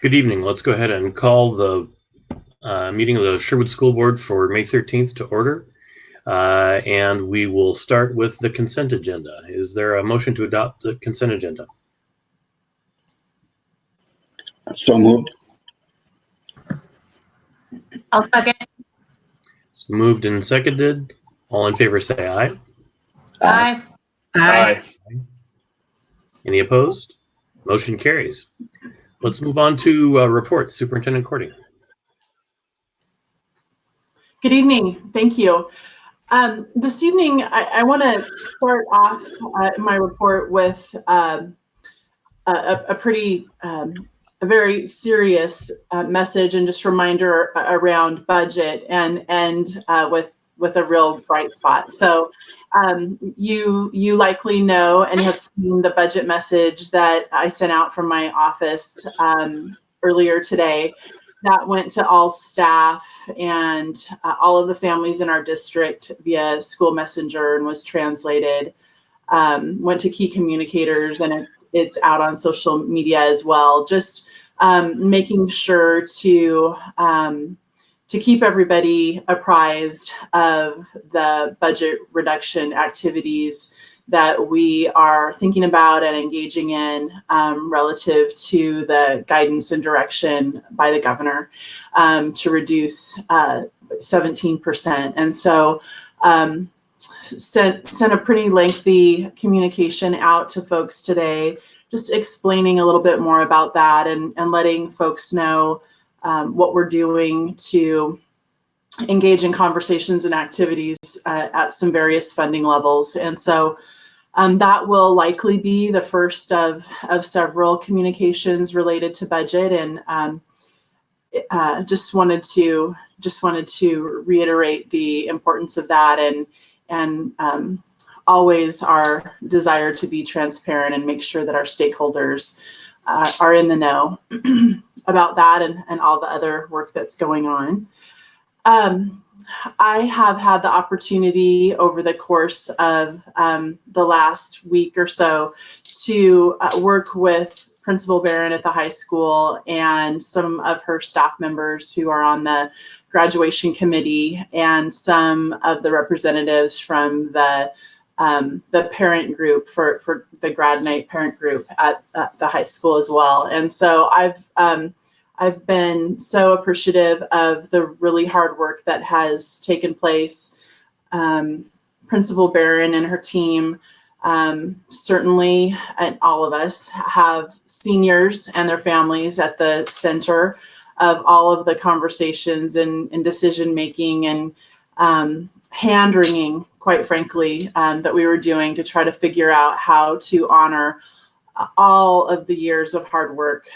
Good evening. Let's go ahead and call the meeting of the Sherwood School Board for May 13th to order. And we will start with the consent agenda. Is there a motion to adopt the consent agenda? So moved. I'll second. It's moved and seconded. All in favor say aye. Aye. Aye. Any opposed? Motion carries. Let's move on to reports. Superintendent Courting. Good evening. Thank you. This evening, I want to start off my report with a very serious message and just reminder around budget and with a real bright spot. So you likely know and have seen the budget message that I sent out from my office earlier today. That went to all staff and all of the families in our district via school messenger and was translated. Went to key communicators and it's out on social media as well. Just making sure to keep everybody apprised of the budget reduction activities that we are thinking about and engaging in relative to the guidance and direction by the governor to reduce 17%. And so sent a pretty lengthy communication out to folks today, just explaining a little bit more about that and letting folks know what we're doing to engage in conversations and activities at some various funding levels. And so that will likely be the first of several communications related to budget. And just wanted to reiterate the importance of that and always our desire to be transparent and make sure that our stakeholders are in the know about that and all the other work that's going on. I have had the opportunity over the course of the last week or so to work with Principal Barron at the high school and some of her staff members who are on the graduation committee and some of the representatives from the parent group for the grad night parent group at the high school as well. And so I've been so appreciative of the really hard work that has taken place. Principal Barron and her team, certainly, and all of us have seniors and their families at the center of all of the conversations and decision making and hand-wringing, quite frankly, that we were doing to try to figure out how to honor all of the years of hard work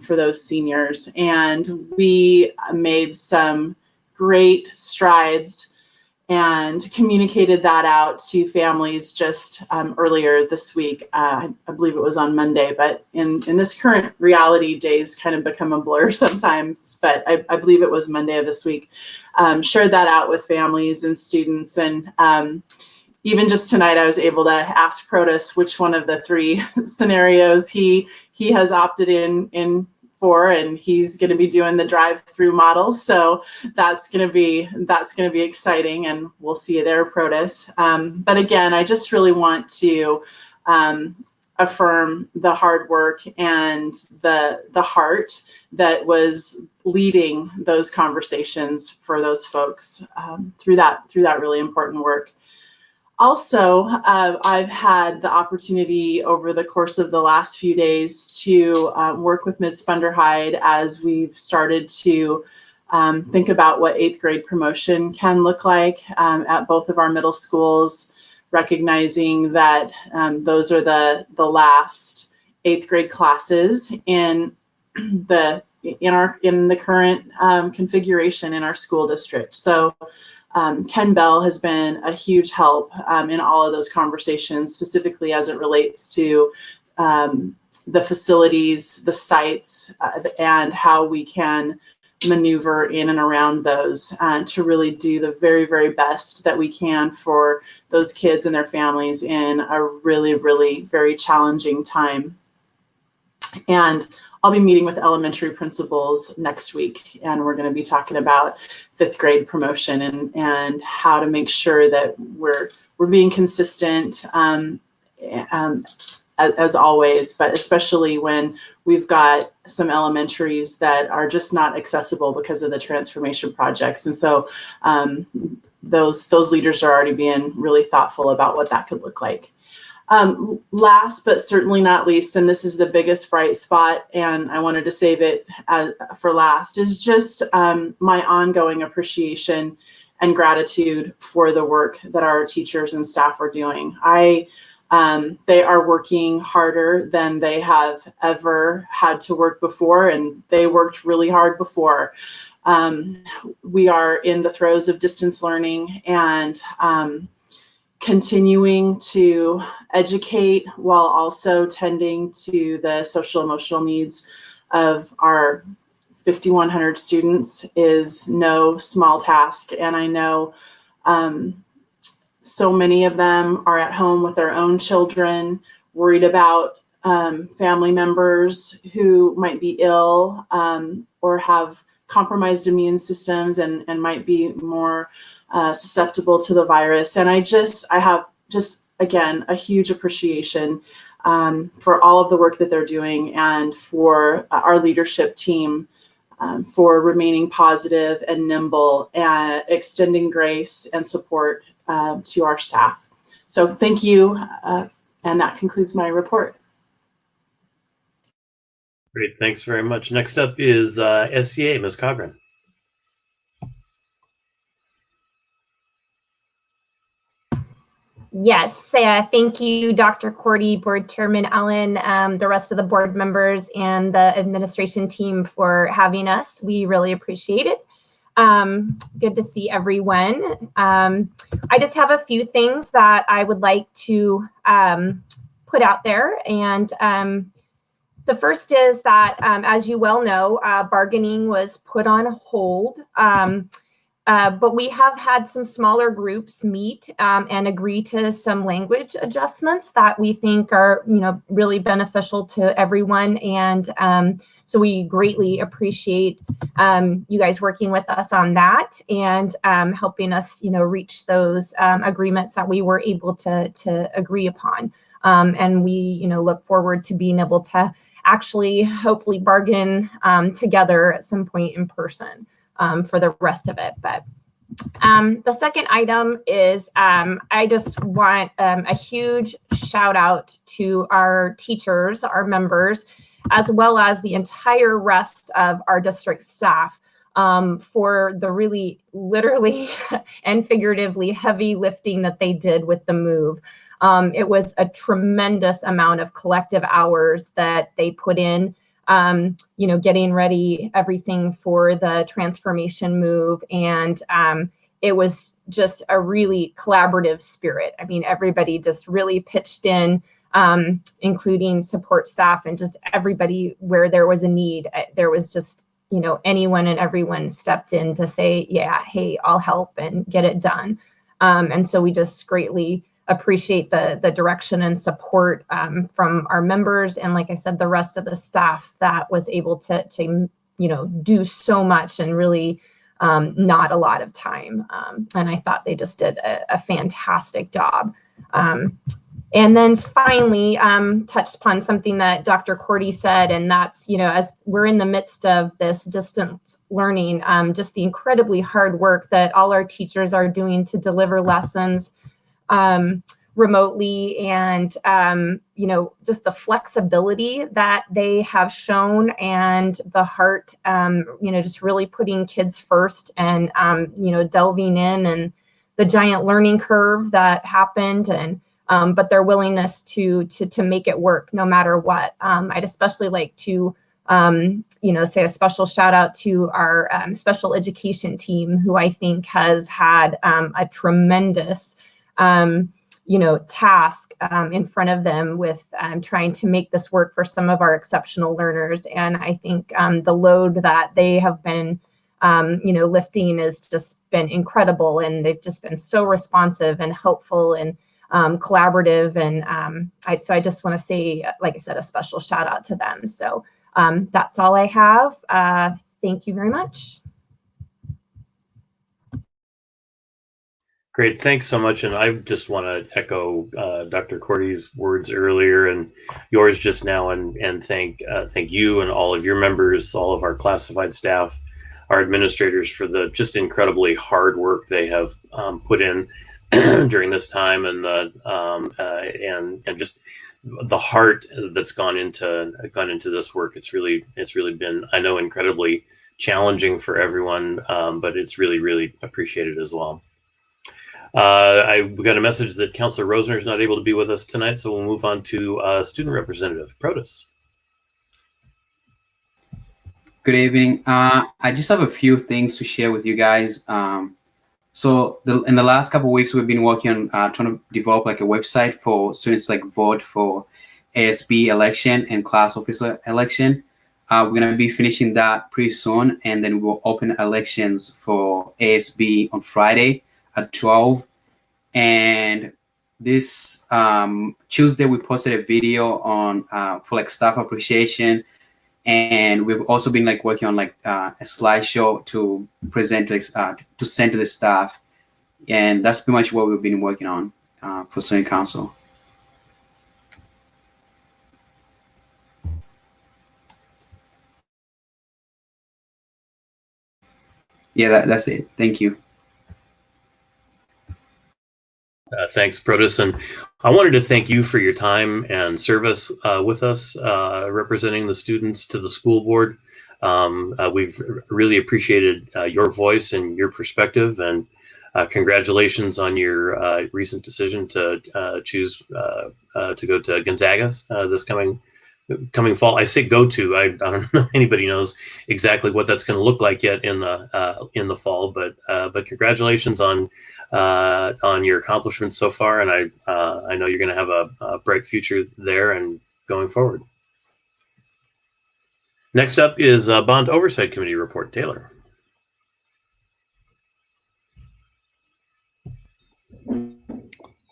for those seniors. And we made some great strides and communicated that out to families just earlier this week. I believe it was on Monday, but in this current reality, days kind of become a blur sometimes, but I believe it was Monday of this week. Shared that out with families and students. And even just tonight, I was able to ask Protus which one of the three scenarios he has opted in for, and he's going to be doing the drive-through model. So that's going to be exciting, and we'll see you there, Protus. But again, I just really want to affirm the hard work and the heart that was leading those conversations for those folks through that really important work. Also, I've had the opportunity over the course of the last few days to work with Ms. Funderhide as we've started to think about what 8th grade promotion can look like at both of our middle schools, recognizing that those are the last 8th grade classes in the current configuration in our school district. So Ken Bell has been a huge help in all of those conversations, specifically as it relates to the facilities, the sites, and how we can maneuver in and around those to really do the very, very best that we can for those kids and their families in a really, really very challenging time. And I'll be meeting with elementary principals next week, and we're going to be talking about 5th grade promotion and how to make sure that we're being consistent as always, but especially when we've got some elementaries that are just not accessible because of the transformation projects. And so those leaders are already being really thoughtful about what that could look like. Last but certainly not least, and this is the biggest bright spot, and I wanted to save it for last, is just my ongoing appreciation and gratitude for the work that our teachers and staff are doing. They are working harder than they have ever had to work before, and they worked really hard before. We are in the throes of distance learning and continuing to educate while also tending to the social emotional needs of our 5,100 students is no small task. And I know so many of them are at home with their own children, worried about family members who might be ill or have compromised immune systems and might be more susceptible to the virus. And I have again, a huge appreciation for all of the work that they're doing and for our leadership team for remaining positive and nimble and extending grace and support to our staff. So thank you. And that concludes my report. Great, thanks very much. Next up is SCA, Ms. Cochran. Yes, thank you, Dr. Cordy, Board Chairman Allen, the rest of the board members and the administration team for having us. We really appreciate it. Good to see everyone. I just have a few things that I would like to put out there. And the first is that, as you well know, bargaining was put on hold. But we have had some smaller groups meet and agree to some language adjustments that we think are, really beneficial to everyone. And so we greatly appreciate you guys working with us on that and helping us, reach those agreements that we were able to agree upon. And we, look forward to being able to actually, hopefully, bargain together at some point in person. For the rest of it. But the second item is I just want a huge shout out to our teachers, our members, as well as the entire rest of our district staff for the really literally and figuratively heavy lifting that they did with the move. It was a tremendous amount of collective hours that they put in. Getting ready everything for the transformation move. And it was just a really collaborative spirit. I mean, everybody just really pitched in, including support staff and just everybody where there was a need. There was just, anyone and everyone stepped in to say, yeah, hey, I'll help and get it done. And so we just greatly appreciate the direction and support from our members. And like I said, the rest of the staff that was able to do so much and really not a lot of time. And I thought they just did a fantastic job. And then finally, touched upon something that Dr. Cordy said, and that's, as we're in the midst of this distance learning, just the incredibly hard work that all our teachers are doing to deliver lessons remotely and, just the flexibility that they have shown and the heart, just really putting kids first and, delving in and the giant learning curve that happened and, but their willingness to make it work no matter what. I'd especially like to, say a special shout out to our special education team, who I think has had a tremendous task in front of them with trying to make this work for some of our exceptional learners. And I think the load that they have been, lifting has just been incredible. And they've just been so responsive and helpful and collaborative. And so I just want to say, like I said, a special shout out to them. So That's all I have. Thank you very much. Great, thanks so much. And I just want to echo Dr. Cordy's words earlier and yours just now, and thank you and all of your members, all of our classified staff, our administrators for the just incredibly hard work they have put in during this time, and and just the heart that's gone into this work. It's really been, I know, incredibly challenging for everyone, but it's really appreciated as well. I got a message that Councillor Rosner is not able to be with us tonight, so we'll move on to student representative Protus. Good evening. I just have a few things to share with you guys. So in the last couple of weeks, we've been working on trying to develop like a website for students to like vote for ASB election and class officer election. We're gonna be finishing that pretty soon, and then we'll open elections for ASB on Friday at 12. And this Tuesday, we posted a video on for like staff appreciation. And we've also been like working on like a slideshow to present to send to the staff, and that's pretty much what we've been working on for student council. Yeah, that's it. Thank you. Thanks, Protus, and I wanted to thank you for your time and service with us, representing the students to the school board. We've really appreciated your voice and your perspective, and congratulations on your recent decision to choose to go to Gonzaga this coming fall. I say go to. I don't know if anybody knows exactly what that's going to look like yet in the fall, but congratulations on your accomplishments so far, and I know you're going to have a bright future there and going forward. Next up is Bond Oversight Committee report. Taylor.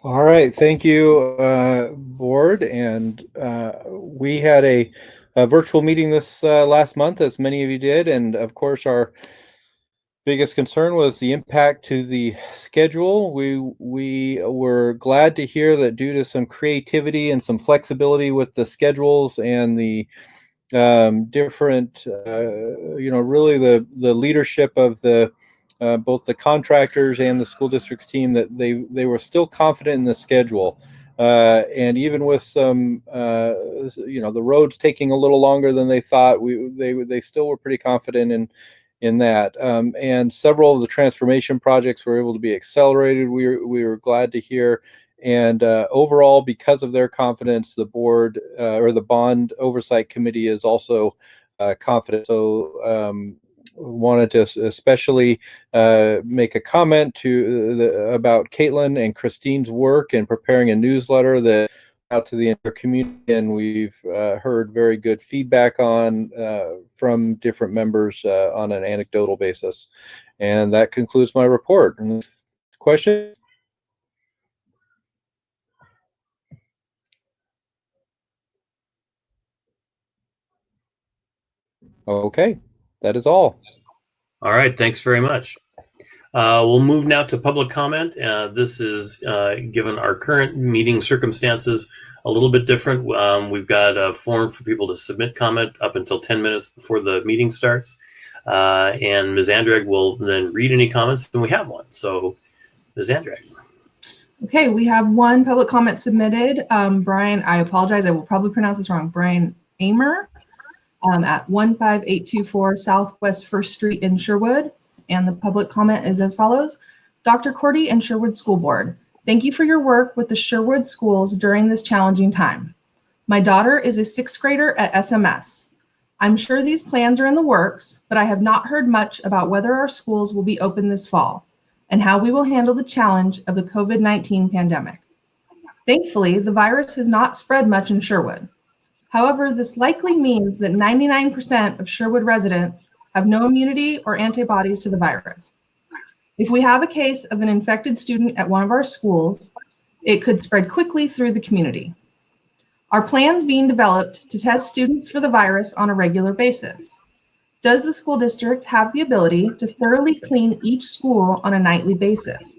All right, thank you, board. And we had a virtual meeting this last month, as many of you did, and of course our biggest concern was the impact to the schedule. We were glad to hear that due to some creativity and some flexibility with the schedules and the different, really the leadership of the both the contractors and the school district's team, that they were still confident in the schedule. And even with some, the roads taking a little longer than they thought, they still were pretty confident in that. And several of the transformation projects were able to be accelerated. We were glad to hear. And overall, because of their confidence, the board or the Bond Oversight Committee is also confident. So wanted to especially make a comment about Caitlin and Christine's work in preparing a newsletter that out to the entire community, and we've heard very good feedback on from different members on an anecdotal basis. And that concludes my report. Question? Okay, that is all. All right, thanks very much. We'll move now to public comment. This is, given our current meeting circumstances, a little bit different. We've got a form for people to submit comment up until 10 minutes before the meeting starts. And Ms. Andrag will then read any comments, and we have one. So, Ms. Andrag. Okay, we have one public comment submitted. Brian, I apologize, I will probably pronounce this wrong. Brian Amer at 15824 Southwest 1st Street in Sherwood. And the public comment is as follows. Dr. Cordy and Sherwood School Board, thank you for your work with the Sherwood schools during this challenging time. My daughter is a 6th grader at SMS. I'm sure these plans are in the works, but I have not heard much about whether our schools will be open this fall and how we will handle the challenge of the COVID-19 pandemic. Thankfully, the virus has not spread much in Sherwood. However, this likely means that 99% of Sherwood residents have no immunity or antibodies to the virus. If we have a case of an infected student at one of our schools, it could spread quickly through the community. Are plans being developed to test students for the virus on a regular basis? Does the school district have the ability to thoroughly clean each school on a nightly basis?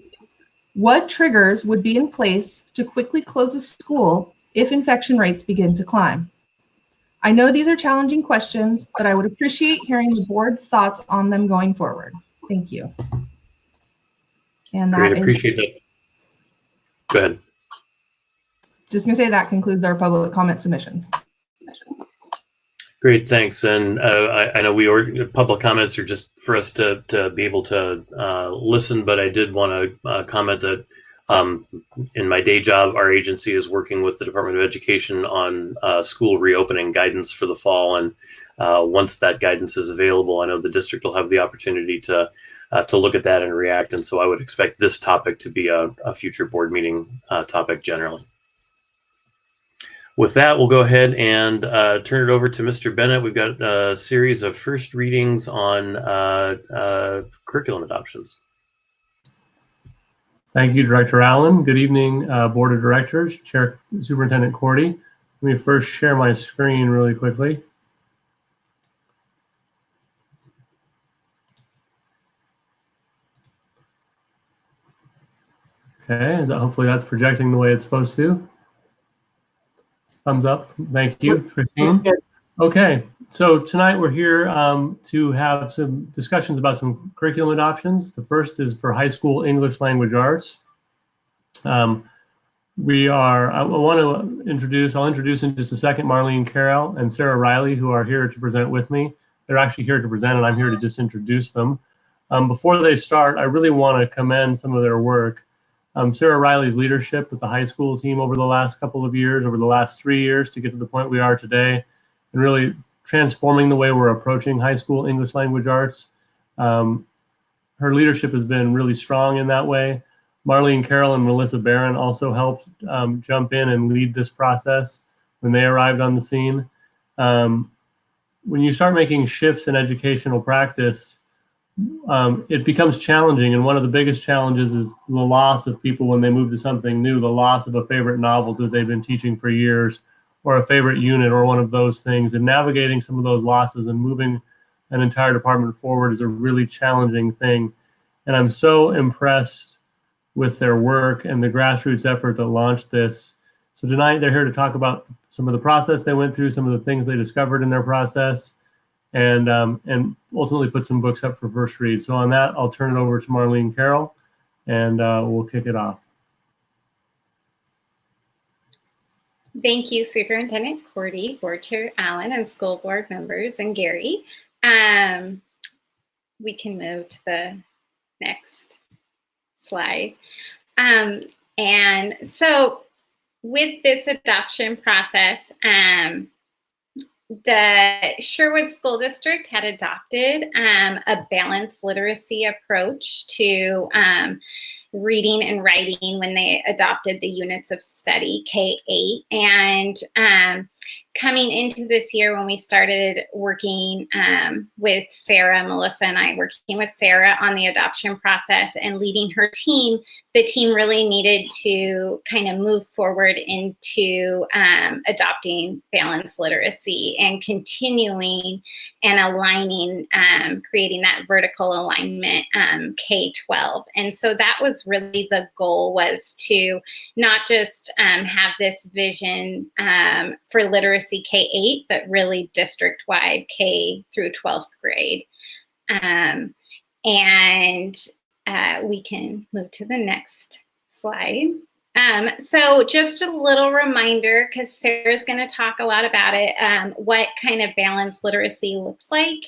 What triggers would be in place to quickly close a school if infection rates begin to climb? I know these are challenging questions, but I would appreciate hearing the board's thoughts on them going forward. Thank you. And Great, that is appreciate that. Go ahead. just going to say that concludes our public comment submissions. Great, thanks. And I know public comments are just for us to be able to listen, but I did want to comment that in my day job, our agency is working with the Department of Education on school reopening guidance for the fall. And once that guidance is available, I know the district will have the opportunity to look at that and react. And so I would expect this topic to be a future board meeting topic generally. With that, we'll go ahead and turn it over to Mr. Bennett. We've got a series of first readings on curriculum adoptions. Thank you, Director Allen. Good evening, Board of Directors, Chair Superintendent Cordy. Let me first share my screen really quickly. Okay, hopefully that's projecting the way it's supposed to. Thumbs up. Thank you, Christine. Okay, so tonight we're here to have some discussions about some curriculum adoptions. The first is for high school English language arts. I'll introduce in just a second Marlene Carroll and Sarah Riley, who are here to present with me. They're actually here to present, and I'm here to just introduce them. Before they start, I really want to commend some of their work. Sarah Riley's leadership with the high school team over the last couple of years, over the last 3 years to get to the point we are today, and really transforming the way we're approaching high school English language arts. Her leadership has been really strong in that way. Marlene Carroll and Melissa Barron also helped jump in and lead this process when they arrived on the scene. When you start making shifts in educational practice, it becomes challenging, and one of the biggest challenges is the loss of people when they move to something new, the loss of a favorite novel that they've been teaching for years, or a favorite unit, or one of those things. And navigating some of those losses and moving an entire department forward is a really challenging thing. And I'm so impressed with their work and the grassroots effort that launched this. So tonight they're here to talk about some of the process they went through, some of the things they discovered in their process, and ultimately put some books up for first read. So on that, I'll turn it over to Marlene Carroll, and we'll kick it off. Thank you, Superintendent Cordy, Board Chair Allen, and school board members, and Gary. We can move to the next slide. And so with this adoption process, the Sherwood School District had adopted a balanced literacy approach to reading and writing when they adopted the units of study K-8. And coming into this year, when we started working with Sarah, Melissa and I working with Sarah on the adoption process and leading her team, the team really needed to kind of move forward into adopting balanced literacy and continuing and aligning, creating that vertical alignment K-12. And so that was really the goal, was to not just have this vision for literacy K-8, but really district-wide K through 12th grade. We can move to the next slide. So just a little reminder, because Sarah's going to talk a lot about it, what kind of balanced literacy looks like,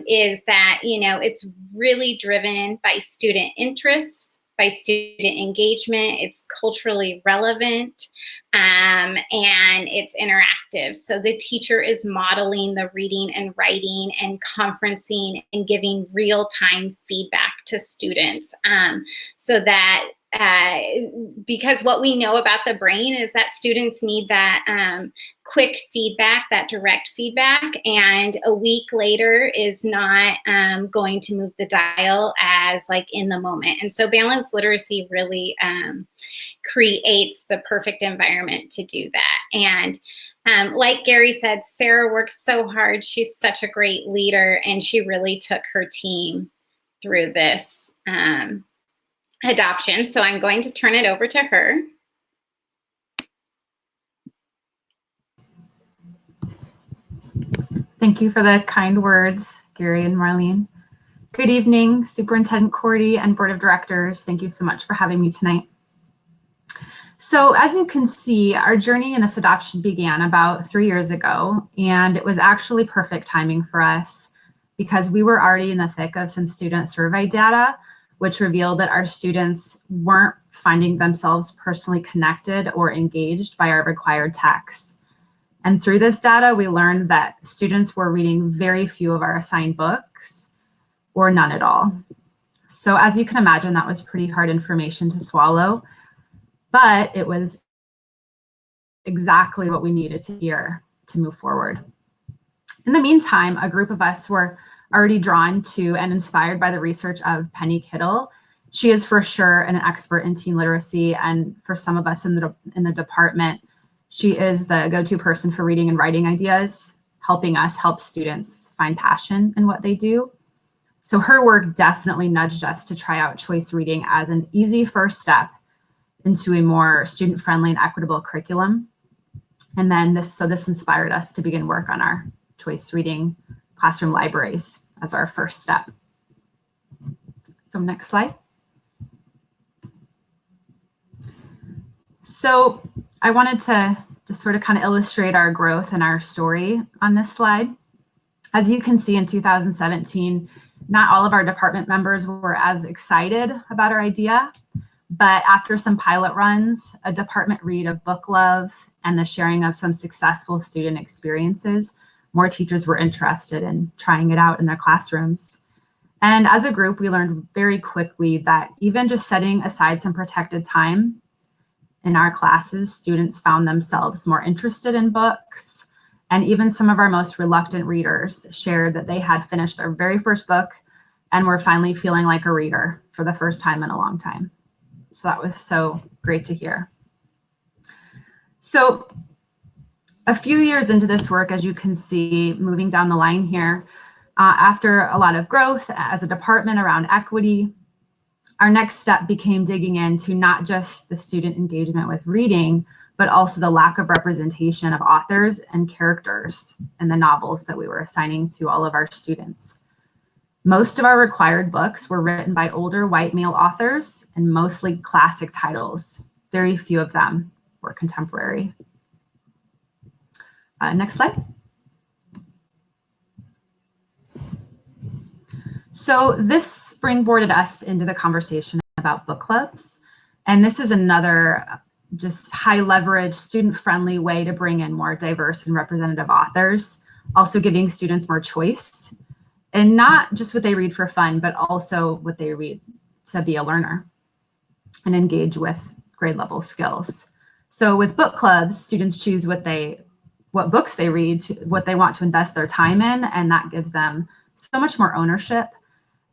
is that, it's really driven by student interests, by student engagement, it's culturally relevant, and it's interactive. So the teacher is modeling the reading and writing and conferencing and giving real-time feedback to students, so that because what we know about the brain is that students need that quick feedback, that direct feedback, and a week later is not going to move the dial as like in the moment. And so balanced literacy really creates the perfect environment to do that. And like Gary said, Sarah works so hard. She's such a great leader, and she really took her team through this adoption. So I'm going to turn it over to her. Thank you for the kind words, Gary and Marlene. Good evening, Superintendent Cordy and Board of Directors. Thank you so much for having me tonight. So as you can see, our journey in this adoption began about 3 years ago, and it was actually perfect timing for us because we were already in the thick of some student survey data, which revealed that our students weren't finding themselves personally connected or engaged by our required texts. And through this data, we learned that students were reading very few of our assigned books or none at all. So as you can imagine, that was pretty hard information to swallow, but it was exactly what we needed to hear to move forward. In the meantime, a group of us were already drawn to and inspired by the research of Penny Kittle. She is for sure an expert in teen literacy, and for some of us in the department, she is the go-to person for reading and writing ideas, helping us help students find passion in what they do. So her work definitely nudged us to try out choice reading as an easy first step into a more student-friendly and equitable curriculum. And then this inspired us to begin work on our choice reading classroom libraries as our first step. So next slide. So I wanted to just sort of kind of illustrate our growth and our story on this slide. As you can see, in 2017, not all of our department members were as excited about our idea, but after some pilot runs, a department read of book love, and the sharing of some successful student experiences, more teachers were interested in trying it out in their classrooms. And as a group, we learned very quickly that even just setting aside some protected time in our classes, students found themselves more interested in books. And even some of our most reluctant readers shared that they had finished their very first book and were finally feeling like a reader for the first time in a long time. So that was so great to hear. So a few years into this work, as you can see, moving down the line here, after a lot of growth as a department around equity, our next step became digging into not just the student engagement with reading, but also the lack of representation of authors and characters in the novels that we were assigning to all of our students. Most of our required books were written by older white male authors and mostly classic titles. Very few of them were contemporary. Next slide. So this springboarded us into the conversation about book clubs. And this is another just high leverage, student-friendly way to bring in more diverse and representative authors, also giving students more choice. And not just what they read for fun, but also what they read to be a learner and engage with grade level skills. So with book clubs, students choose what books they read, what they want to invest their time in, and that gives them so much more ownership.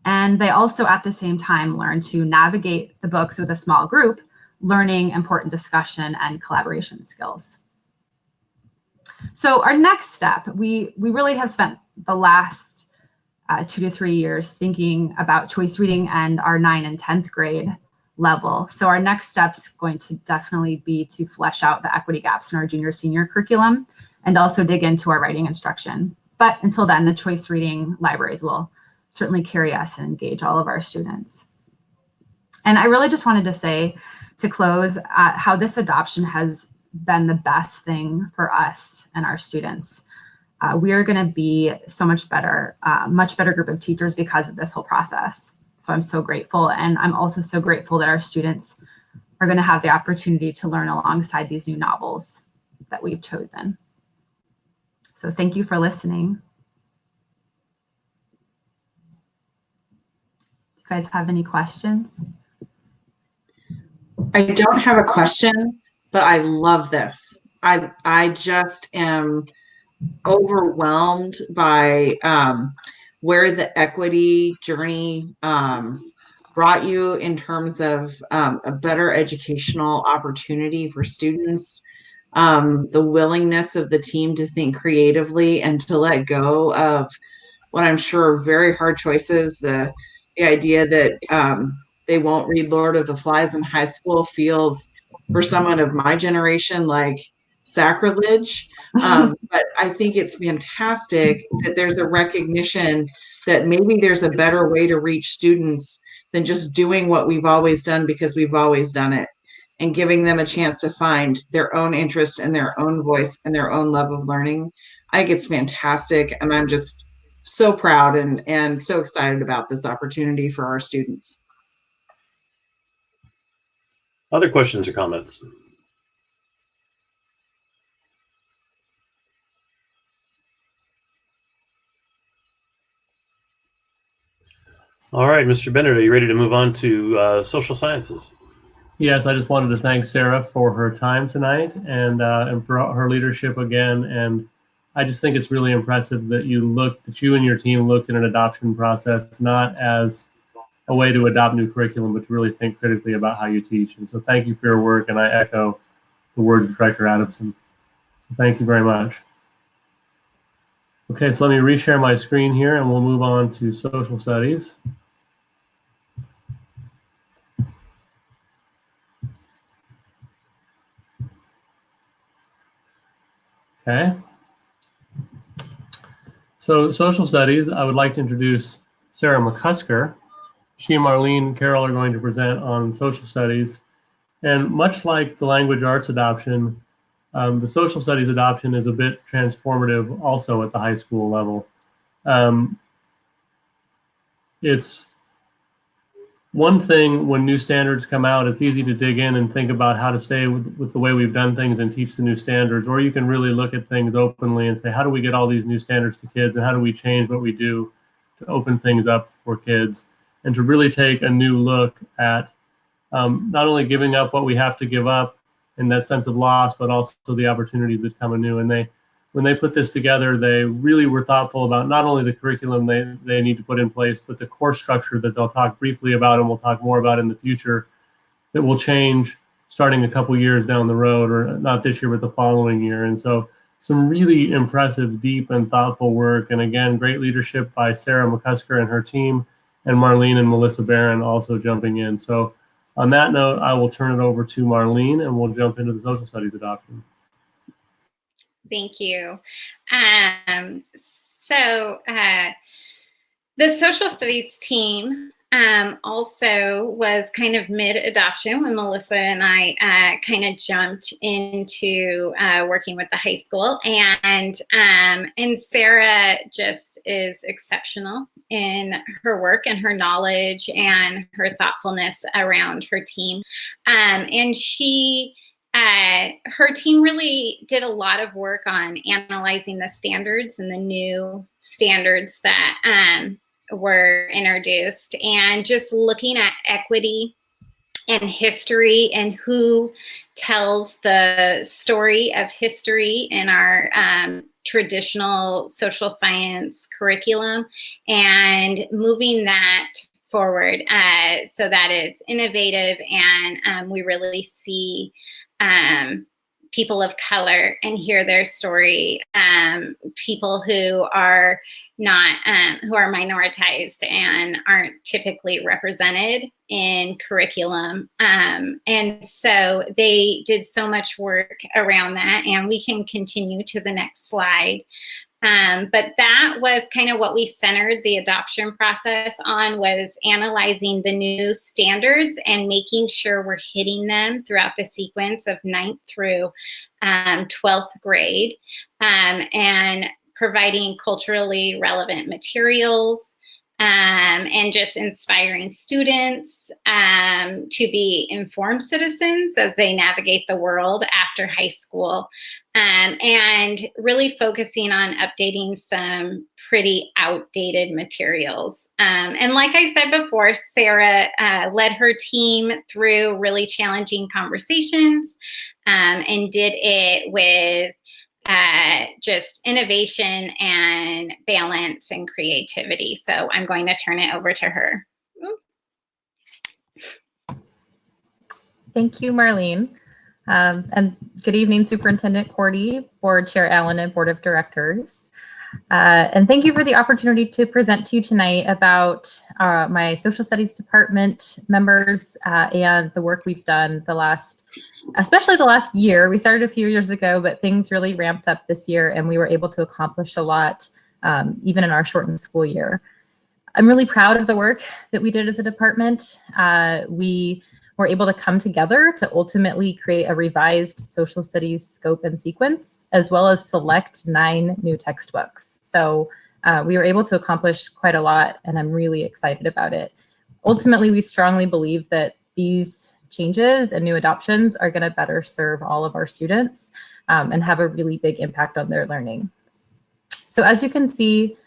And they also at the same time learn to navigate the books with a small group, learning important discussion and collaboration skills. So our next step, we really have spent the last 2 to 3 years thinking about choice reading and our 9th and 10th grade level. So our next step's going to definitely be to flesh out the equity gaps in our junior senior curriculum and also dig into our writing instruction. But until then, the choice reading libraries will certainly carry us and engage all of our students. And I really just wanted to say to close how this adoption has been the best thing for us and our students. We are going to be so much better group of teachers because of this whole process. So I'm so grateful. And I'm also so grateful that our students are going to have the opportunity to learn alongside these new novels that we've chosen. So thank you for listening. Do you guys have any questions? I don't have a question, but I love this. I just am overwhelmed by where the equity journey brought you in terms of a better educational opportunity for students. the willingness of the team to think creatively and to let go of what I'm sure are very hard choices. The idea that they won't read Lord of the Flies in high school feels, for someone of my generation, like sacrilege. But I think it's fantastic that there's a recognition that maybe there's a better way to reach students than just doing what we've always done because we've always done it, and giving them a chance to find their own interest and their own voice and their own love of learning. I think it's fantastic, and I'm just so proud and so excited about this opportunity for our students. Other questions or comments? All right, Mr. Bennett, are you ready to move on to social sciences? Yes, I just wanted to thank Sarah for her time tonight and for her leadership again. And I just think it's really impressive that you and your team looked at an adoption process not as a way to adopt new curriculum, but to really think critically about how you teach. And so thank you for your work, and I echo the words of Director Adamson. Thank you very much. Okay, so let me reshare my screen here, and we'll move on to social studies. Okay. So social studies, I would like to introduce Sarah McCusker. She and Marlene Carroll are going to present on social studies. And much like the language arts adoption, the social studies adoption is a bit transformative also at the high school level. It's one thing when new standards come out, it's easy to dig in and think about how to stay with the way we've done things and teach the new standards, or you can really look at things openly and say, how do we get all these new standards to kids, and how do we change what we do to open things up for kids, and to really take a new look at not only giving up what we have to give up in that sense of loss, but also the opportunities that come anew. And when they put this together, they really were thoughtful about not only the curriculum they need to put in place, but the course structure that they'll talk briefly about and we'll talk more about in the future that will change starting a couple years down the road, or not this year, but the following year. And so some really impressive, deep and thoughtful work. And again, great leadership by Sarah McCusker and her team, and Marlene and Melissa Barron also jumping in. So on that note, I will turn it over to Marlene and we'll jump into the social studies adoption. Thank you. So the social studies team also was kind of mid-adoption when Melissa and I kind of jumped into working with the high school, and Sarah just is exceptional in her work and her knowledge and her thoughtfulness around her team, and her team really did a lot of work on analyzing the standards and the new standards that were introduced, and just looking at equity and history and who tells the story of history in our traditional social science curriculum, and moving that forward so that it's innovative and we really see people of color and hear their story, people who are not, who are minoritized and aren't typically represented in curriculum. And so they did so much work around that, and we can continue to the next slide. But that was kind of what we centered the adoption process on, was analyzing the new standards and making sure we're hitting them throughout the sequence of 9th through 12th grade, and providing culturally relevant materials, and just inspiring students to be informed citizens as they navigate the world after high school, and really focusing on updating some pretty outdated materials. And like I said before, Sarah led her team through really challenging conversations, and did it with just innovation and balance and creativity. So I'm going to turn it over to her. Thank you, Marlene. And good evening, Superintendent Cordy, Board Chair Allen, and Board of Directors. And thank you for the opportunity to present to you tonight about my Social Studies Department members and the work we've done especially the last year. We started a few years ago, but things really ramped up this year and we were able to accomplish a lot, even in our shortened school year. I'm really proud of the work that we did as a department. We were able to come together to ultimately create a revised social studies scope and sequence, as well as select 9 new textbooks. So we were able to accomplish quite a lot, and I'm really excited about it. Ultimately, we strongly believe that these changes and new adoptions are going to better serve all of our students and have a really big impact on their learning. So as you can see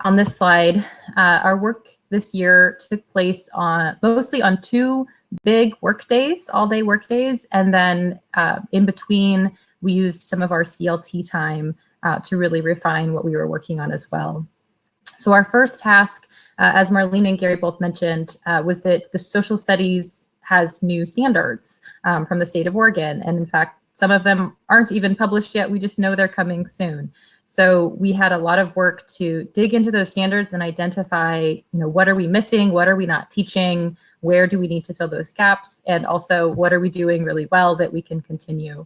on this slide, our work this year took place mostly on 2 big work days, all-day work days, and then in between, we used some of our CLT time to really refine what we were working on as well. So our first task, as Marlene and Gary both mentioned, was that the social studies has new standards from the state of Oregon, and in fact, some of them aren't even published yet. We just know they're coming soon. So we had a lot of work to dig into those standards and identify, what are we missing? What are we not teaching? Where do we need to fill those gaps? And also, what are we doing really well that we can continue?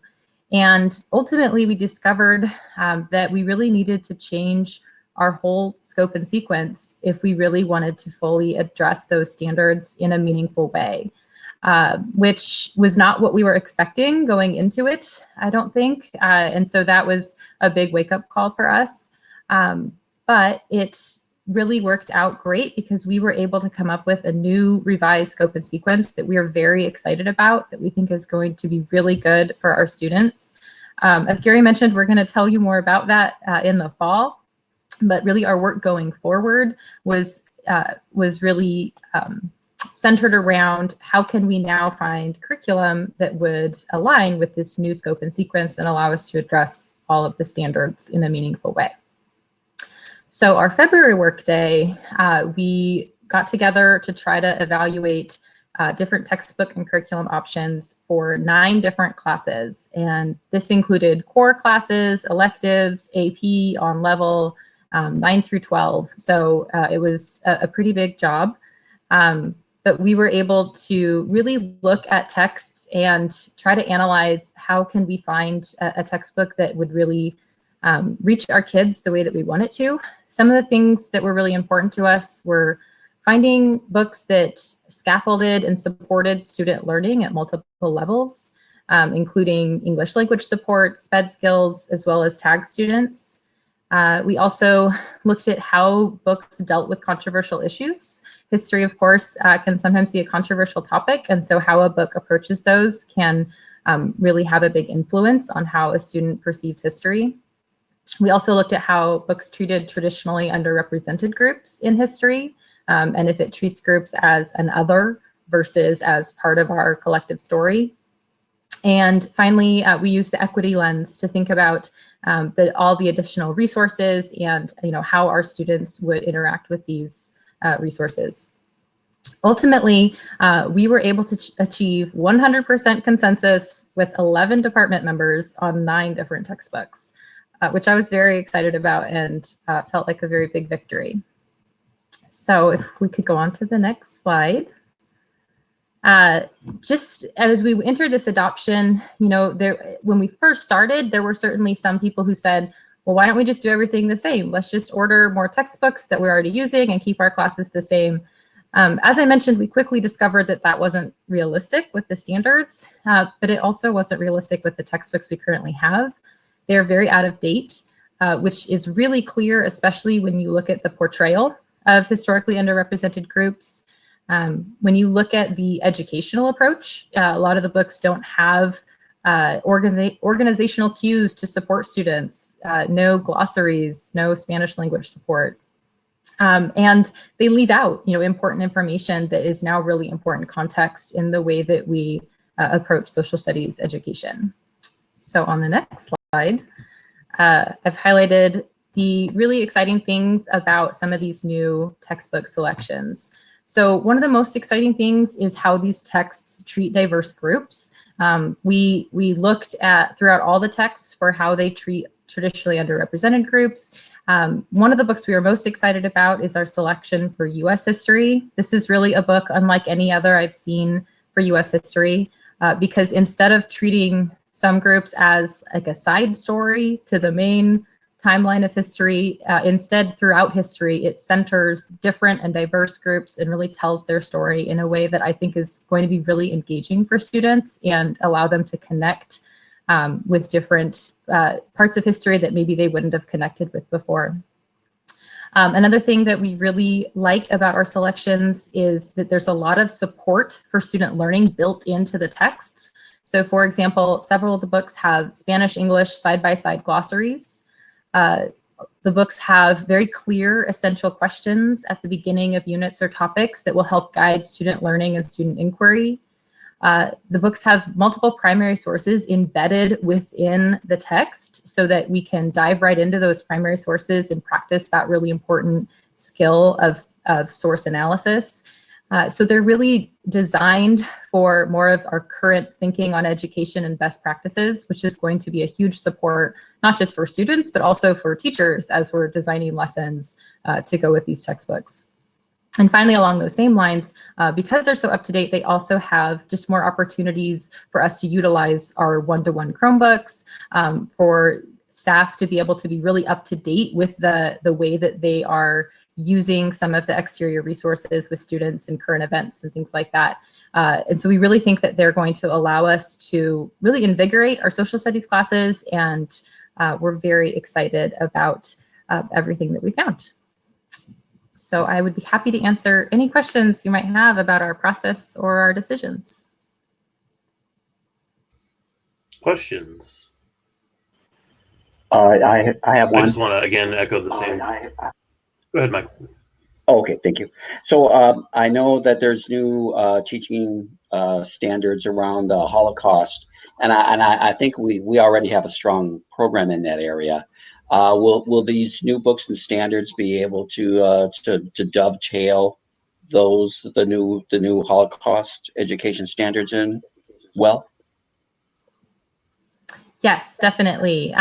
And ultimately, we discovered that we really needed to change our whole scope and sequence if we really wanted to fully address those standards in a meaningful way, which was not what we were expecting going into it, I don't think. And so that was a big wake-up call for us. But it really worked out great because we were able to come up with a new revised scope and sequence that we are very excited about, that we think is going to be really good for our students. As Gary mentioned, we're going to tell you more about that in the fall, but really our work going forward was really centered around how can we now find curriculum that would align with this new scope and sequence and allow us to address all of the standards in a meaningful way. So our February workday, we got together to try to evaluate different textbook and curriculum options for 9 different classes. And this included core classes, electives, AP, on level, 9 through 12. So it was a pretty big job. But we were able to really look at texts and try to analyze how can we find a textbook that would really reach our kids the way that we want it to. Some of the things that were really important to us were finding books that scaffolded and supported student learning at multiple levels, including English language support, SPED skills, as well as TAG students. We also looked at how books dealt with controversial issues. History, of course, can sometimes be a controversial topic, and so how a book approaches those can really have a big influence on how a student perceives history. We also looked at how books treated traditionally underrepresented groups in history, and if it treats groups as an other versus as part of our collective story. And finally, we use the equity lens to think about all the additional resources and how our students would interact with these resources. Ultimately, we were able to achieve 100% consensus with 11 department members on 9 different textbooks, which I was very excited about and felt like a very big victory. So if we could go on to the next slide. Just as we entered this adoption, when we first started, there were certainly some people who said, well, why don't we just do everything the same? Let's just order more textbooks that we're already using and keep our classes the same. As I mentioned, we quickly discovered that that wasn't realistic with the standards, but it also wasn't realistic with the textbooks we currently have. They're very out of date, which is really clear, especially when you look at the portrayal of historically underrepresented groups. When you look at the educational approach, a lot of the books don't have organizational cues to support students, no glossaries, no Spanish language support. And they leave out, important information that is now really important context in the way that we approach social studies education. So on the next slide, I've highlighted the really exciting things about some of these new textbook selections. So one of the most exciting things is how these texts treat diverse groups. We looked at throughout all the texts for how they treat traditionally underrepresented groups. One of the books we were most excited about is our selection for U.S. history. This is really a book unlike any other I've seen for U.S. history, because instead of treating some groups as like a side story to the main timeline of history, instead throughout history, it centers different and diverse groups and really tells their story in a way that I think is going to be really engaging for students and allow them to connect with different parts of history that maybe they wouldn't have connected with before. Another thing that we really like about our selections is that there's a lot of support for student learning built into the texts. So for example, several of the books have Spanish-English side-by-side glossaries. The books have very clear essential questions at the beginning of units or topics that will help guide student learning and student inquiry. The books have multiple primary sources embedded within the text so that we can dive right into those primary sources and practice that really important skill of source analysis. So they're really designed for more of our current thinking on education and best practices, which is going to be a huge support, not just for students, but also for teachers as we're designing lessons to go with these textbooks. And finally, along those same lines, because they're so up to date, they also have just more opportunities for us to utilize our one-to-one Chromebooks, for staff to be able to be really up to date with the way that they are using some of the exterior resources with students and current events and things like that. And so we really think that they're going to allow us to really invigorate our social studies classes, and we're very excited about everything that we found. So I would be happy to answer any questions you might have about our process or our decisions. Questions? I have one. I just want to again echo the same. Go ahead, Mike. Oh, okay, thank you. So I know that there's new teaching standards around the Holocaust, and I think we already have a strong program in that area. Will these new books and standards be able to dovetail the new Holocaust education standards in well? Yes, definitely.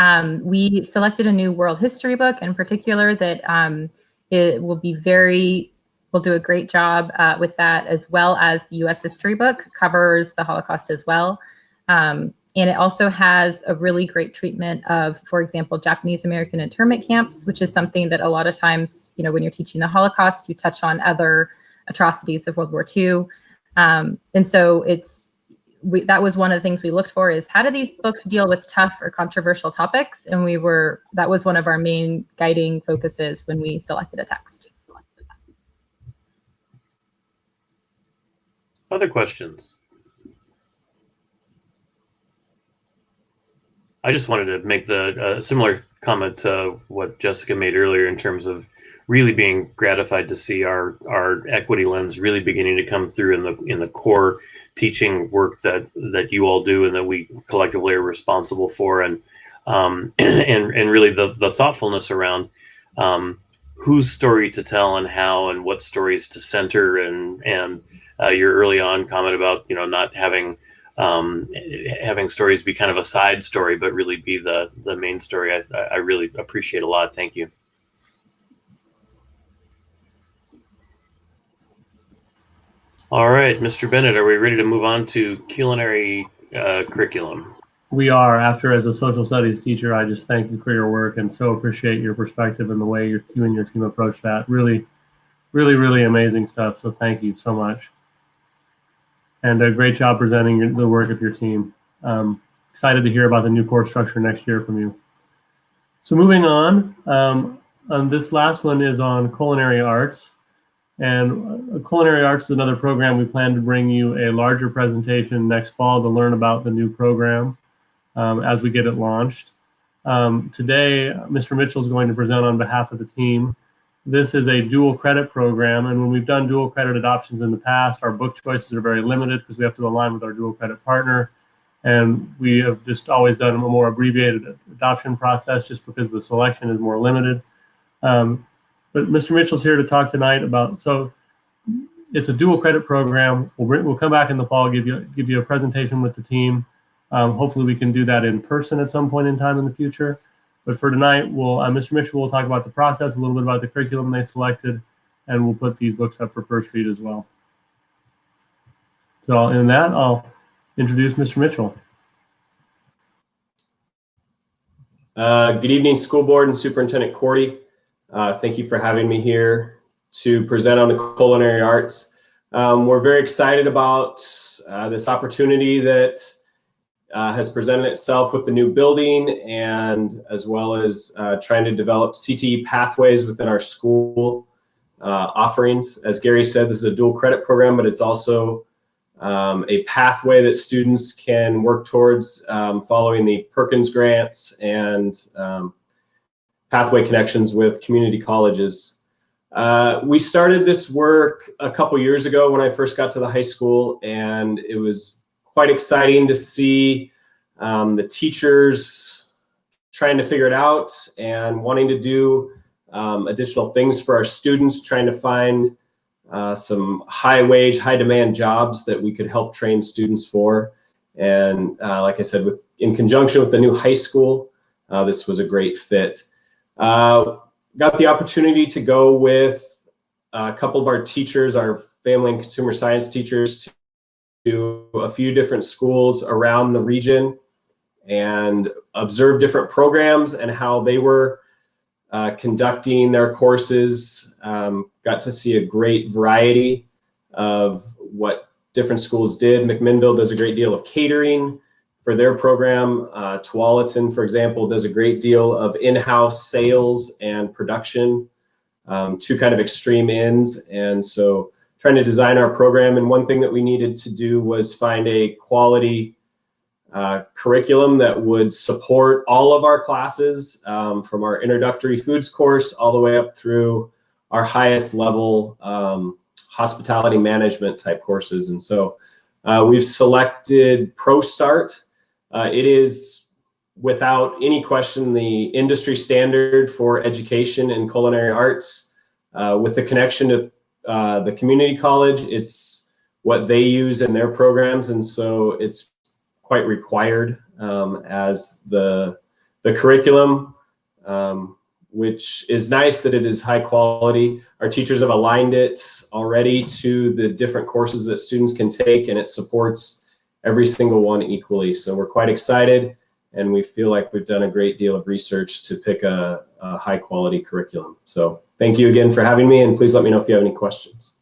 We selected a new world history book in particular that it will do a great job with that, as well as the U.S. history book covers the Holocaust as well. And it also has a really great treatment of, for example, Japanese American internment camps, which is something that a lot of times, when you're teaching the Holocaust, you touch on other atrocities of World War II. And so that was one of the things we looked for, is how do these books deal with tough or controversial topics? And that was one of our main guiding focuses when we selected a text. Other questions? I just wanted to make the similar comment to what Jessica made earlier in terms of really being gratified to see our equity lens really beginning to come through in the core teaching work that you all do and that we collectively are responsible for, and really the thoughtfulness around whose story to tell and how and what stories to center, and your early on comment about not having stories be kind of a side story but really be the main story. I really appreciate a lot. Thank you. All right, Mr. Bennett, are we ready to move on to culinary curriculum? We are. After, as a social studies teacher, I just thank you for your work and so appreciate your perspective and the way you and your team approach that. Really, really, really amazing stuff. So thank you so much. And a great job presenting the work of your team. Excited to hear about the new course structure next year from you. So moving on, this last one is on culinary arts. And Culinary Arts is another program. We plan to bring you a larger presentation next fall to learn about the new program as we get it launched. Today, Mr. Mitchell is going to present on behalf of the team. This is a dual credit program, and when we've done dual credit adoptions in the past, our book choices are very limited because we have to align with our dual credit partner. And we have just always done a more abbreviated adoption process just because the selection is more limited. But Mr. Mitchell's here to talk tonight about, so it's a dual credit program. We'll come back in the fall, give you a presentation with the team. Hopefully we can do that in person at some point in time in the future. But for tonight, Mr. Mitchell will talk about the process, a little bit about the curriculum they selected, and we'll put these books up for first read as well. So in that, I'll introduce Mr. Mitchell. Good evening, school board and Superintendent Cordy. Thank you for having me here to present on the culinary arts. We're very excited about this opportunity that has presented itself with the new building, and as well as trying to develop CTE pathways within our school offerings. As Gary said, this is a dual credit program, but it's also a pathway that students can work towards following the Perkins grants and pathway connections with community colleges. We started this work a couple years ago when I first got to the high school, and it was quite exciting to see the teachers trying to figure it out and wanting to do additional things for our students, trying to find some high wage, high demand jobs that we could help train students for. And like I said, in conjunction with the new high school, this was a great fit. Got the opportunity to go with a couple of our teachers, our family and consumer science teachers, to a few different schools around the region and observe different programs and how they were conducting their courses. Got to see a great variety of what different schools did. McMinnville does a great deal of catering for their program. Tualatin, for example, does a great deal of in-house sales and production, two kind of extreme ends. And so trying to design our program, and one thing that we needed to do was find a quality curriculum that would support all of our classes, from our introductory foods course all the way up through our highest level hospitality management type courses. And so we've selected ProStart. It is, without any question, the industry standard for education in culinary arts. With the connection to the community college, it's what they use in their programs, and so it's quite required as the curriculum, which is nice that it is high quality. Our teachers have aligned it already to the different courses that students can take, and it supports every single one equally. So we're quite excited, and we feel like we've done a great deal of research to pick a high quality curriculum. So thank you again for having me, and please let me know if you have any questions.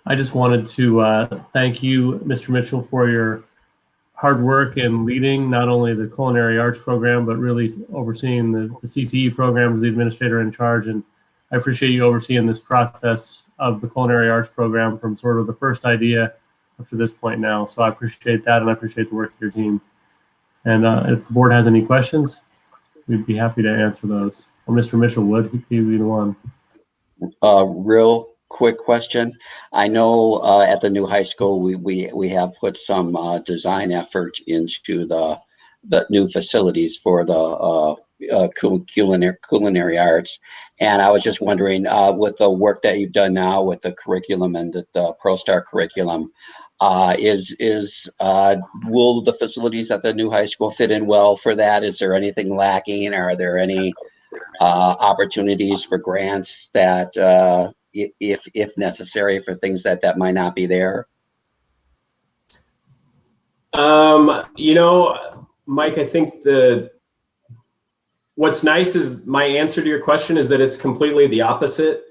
I just wanted to thank you, Mr. Mitchell, for your hard work in leading not only the culinary arts program, but really overseeing the CTE program as the administrator in charge. And I appreciate you overseeing this process of the culinary arts program from sort of the first idea up to this point now. So I appreciate that, and I appreciate the work of your team. And if the board has any questions, we'd be happy to answer those. Well, Mr. Mitchell would, he'd be the one. Real quick question. I know at the new high school, we have put some design effort into the new facilities for the culinary arts. And I was just wondering, with the work that you've done now with the curriculum and the ProStar curriculum, will the facilities at the new high school fit in well for that? Is there anything lacking? Are there any opportunities for grants that, if necessary, for things that might not be there? You know, Mike, I think what's nice is my answer to your question is that it's completely the opposite.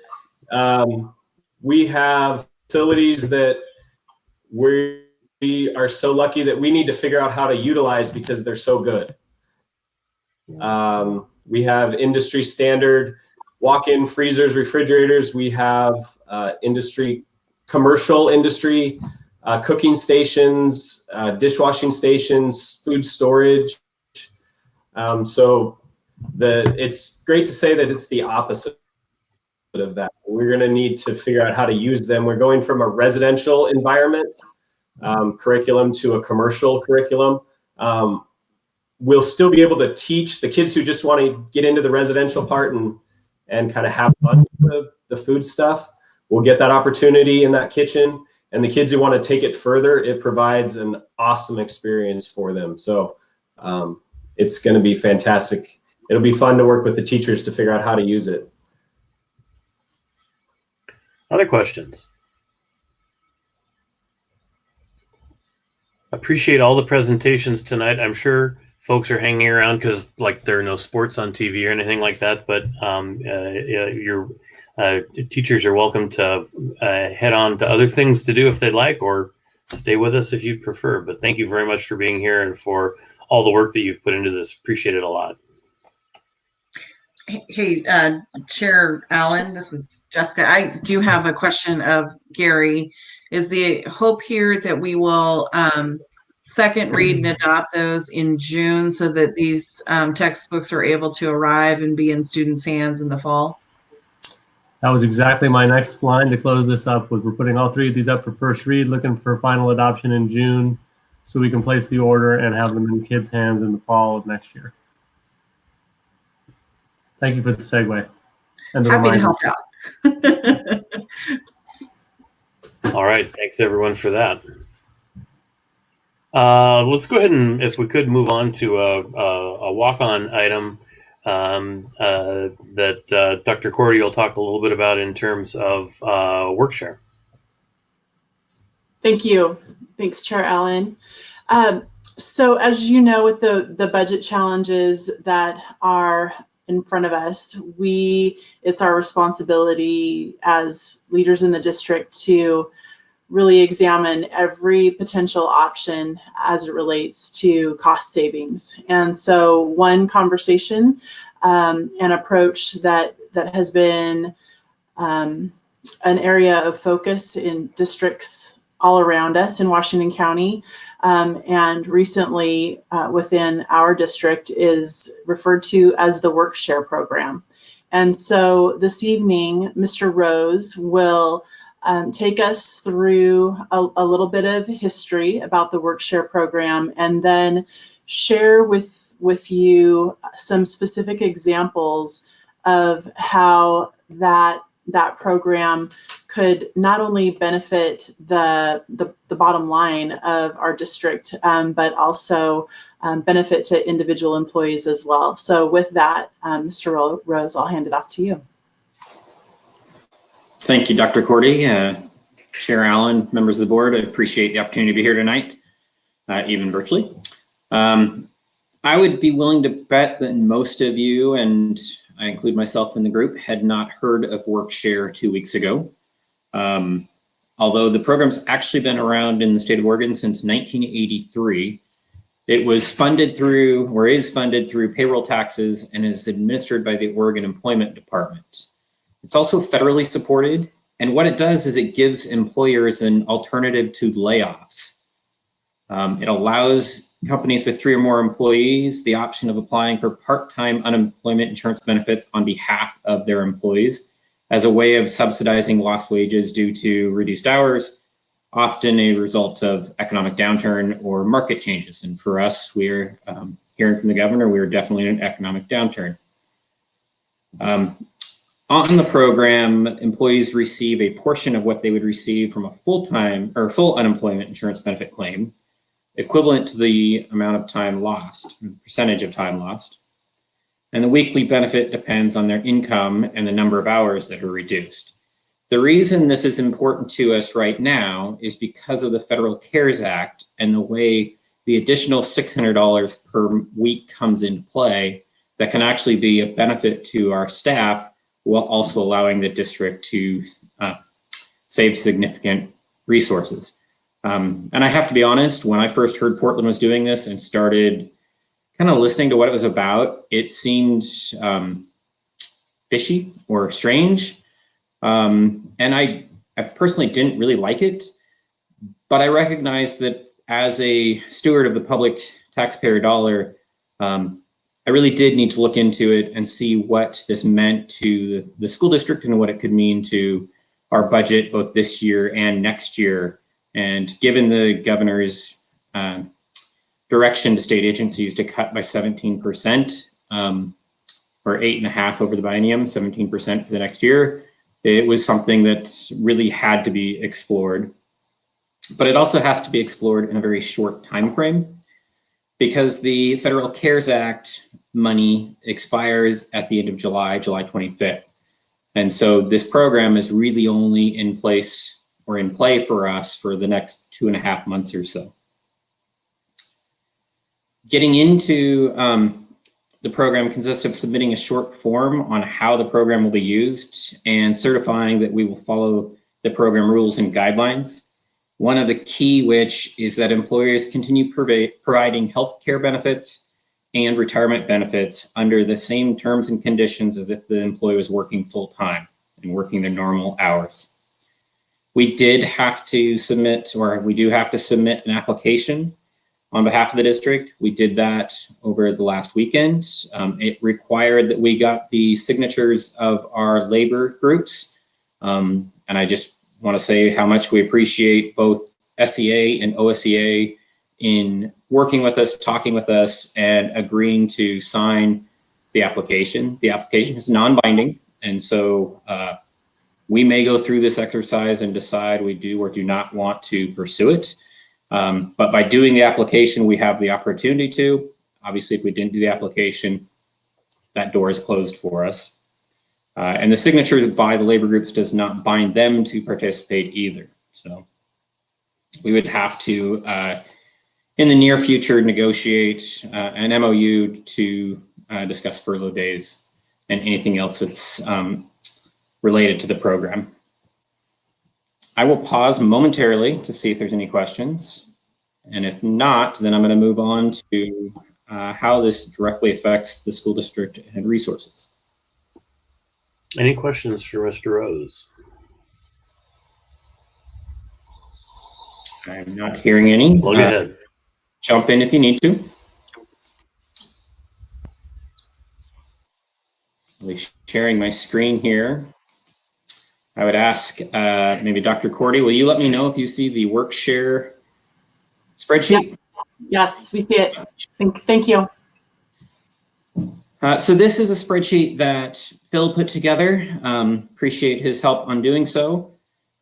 We have facilities that we are so lucky that we need to figure out how to utilize because they're so good. We have industry standard walk-in freezers, refrigerators. We have commercial industry, cooking stations, dishwashing stations, food storage. So it's great to say that it's the opposite of that. We're going to need to figure out how to use them. We're going from a residential environment curriculum to a commercial curriculum. we'll still be able to teach the kids who just want to get into the residential part and kind of have fun with the food stuff. We'll get that opportunity in that kitchen. And the kids who want to take it further, it provides an awesome experience for them. So it's going to be fantastic. It'll be fun to work with the teachers to figure out how to use it. Other questions? Appreciate all the presentations tonight. I'm sure folks are hanging around because like there are no sports on TV or anything like that, but your teachers are welcome to head on to other things to do if they'd like, or stay with us if you prefer. But thank you very much for being here and for all the work that you've put into this. Appreciate it a lot. Hey, Chair Allen, this is Jessica. I do have a question of Gary. Is the hope here that we will second read and adopt those in June so that these textbooks are able to arrive and be in students' hands in the fall? That was exactly my next line to close this up. We're putting all three of these up for first read, looking for final adoption in June so we can place the order and have them in kids' hands in the fall of next year. Thank you for the segue. And the Happy reminder. to help out. All right. Thanks, everyone, for that. Let's go ahead and, if we could, move on to a walk-on item that Dr. Cordy will talk a little bit about in terms of Workshare. Thank you. Thanks, Chair Allen. So as you know, with the budget challenges that are in front of us, it's our responsibility as leaders in the district to really examine every potential option as it relates to cost savings. And so one conversation and approach that has been an area of focus in districts all around us in Washington County, and recently within our district is referred to as the Workshare program. And so this evening, Mr. Rose will take us through a little bit of history about the Workshare program and then share with you some specific examples of how that program could not only benefit the bottom line of our district, but also benefit to individual employees as well. So with that, Mr. Rose, I'll hand it off to you. Thank you, Dr. Cordy, Chair Allen, members of the board. I appreciate the opportunity to be here tonight, even virtually. I would be willing to bet that most of you, and I include myself in the group, had not heard of Workshare 2 weeks ago. Although the program's actually been around in the state of Oregon since 1983, it was funded through, or is funded through payroll taxes and is administered by the Oregon Employment Department. It's also federally supported, and what it does is it gives employers an alternative to layoffs. It allows companies with 3 or more employees the option of applying for part-time unemployment insurance benefits on behalf of their employees as a way of subsidizing lost wages due to reduced hours, often a result of economic downturn or market changes. And for us, we're hearing from the governor, we're definitely in an economic downturn. On the program, employees receive a portion of what they would receive from a full-time or full unemployment insurance benefit claim, equivalent to the amount of time lost, percentage of time lost. And the weekly benefit depends on their income and the number of hours that are reduced. The reason this is important to us right now is because of the Federal CARES Act and the way the additional $600 per week comes into play that can actually be a benefit to our staff while also allowing the district to save significant resources. And I have to be honest, when I first heard Portland was doing this and started kind of listening to what it was about, it seemed fishy or strange. And I personally didn't really like it, but I recognize that as a steward of the public taxpayer dollar, I really did need to look into it and see what this meant to the school district and what it could mean to our budget both this year and next year. And given the governor's direction to state agencies to cut by 17%, or 8.5% over the biennium, 17% for the next year. It was something that really had to be explored. But it also has to be explored in a very short time frame, because the Federal CARES Act money expires at the end of July 25th. And so this program is really only in place or in play for us for the next 2.5 months or so. Getting into the program consists of submitting a short form on how the program will be used and certifying that we will follow the program rules and guidelines. One of the key which is that employers continue providing health care benefits and retirement benefits under the same terms and conditions as if the employee was working full-time and working their normal hours. We did have to submit, or we do have to submit an application on behalf of the district. We did that over the last weekend. It required that we got the signatures of our labor groups. And I just want to say how much we appreciate both SEA and OSEA in working with us, talking with us, and agreeing to sign the application. The application is non-binding, and so we may go through this exercise and decide we do or do not want to pursue it. But by doing the application, we have the opportunity to. Obviously, if we didn't do the application, that door is closed for us. And the signatures by the labor groups does not bind them to participate either. So we would have to, in the near future, negotiate an MOU to discuss furlough days and anything else that's related to the program. I will pause momentarily to see if there's any questions. And if not, then I'm going to move on to how this directly affects the school district and resources. Any questions for Mr. Rose? I'm not hearing any. Plug ahead. Jump in if you need to. I'll be sharing my screen here. I would ask maybe Dr. Cordy, will you let me know if you see the WorkShare spreadsheet? Yep. Yes, we see it. Thank you. So this is a spreadsheet that Phil put together. Appreciate his help on doing so.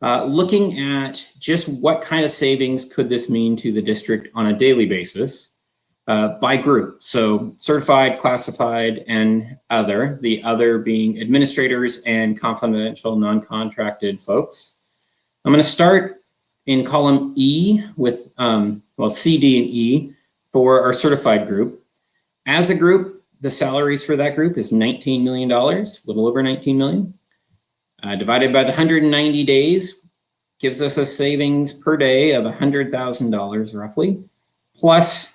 Looking at just what kind of savings could this mean to the district on a daily basis by group. So certified, classified, and other, the other being administrators and confidential non-contracted folks. I'm going to start in column E with, well, C, D, and E for our certified group. As a group, the salaries for that group is $19 million, a little over 19 million. Divided by the 190 days gives us a savings per day of $100,000 roughly, plus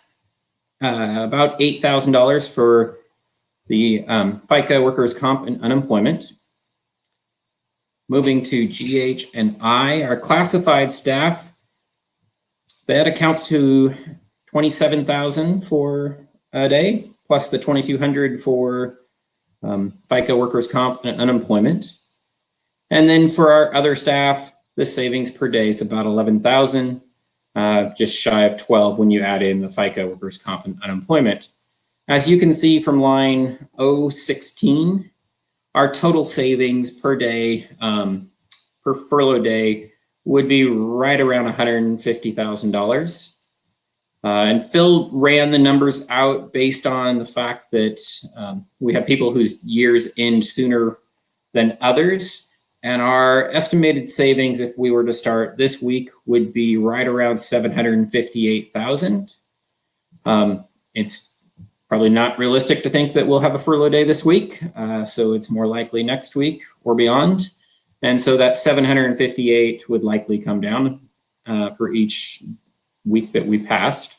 about $8,000 for the FICA, workers' comp, and unemployment. Moving to GH and I, our classified staff, that accounts to $27,000 for a day, plus the $2,200 for FICA, workers' comp, and unemployment. And then for our other staff, the savings per day is about $11,000. Just shy of 12 when you add in the FICA, workers' comp, and unemployment. As you can see from line 016, our total savings per day, per furlough day, would be right around $150,000. And Phil ran the numbers out based on the fact that we have people whose years end sooner than others. And our estimated savings, if we were to start this week, would be right around $758,000. It's probably not realistic to think that we'll have a furlough day this week, so it's more likely next week or beyond. And so that 758 would likely come down for each week that we passed.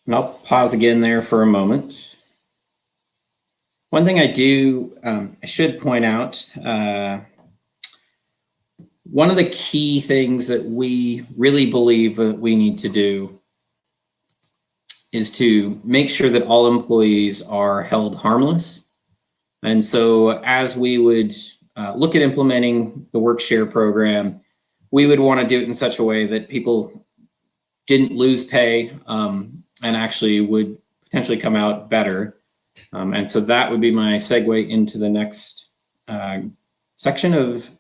And I'll pause again there for a moment. One thing I should point out, one of the key things that we really believe that we need to do is to make sure that all employees are held harmless. And so as we would look at implementing the WorkShare program, we would want to do it in such a way that people didn't lose pay and actually would potentially come out better. And so that would be my segue into the next section of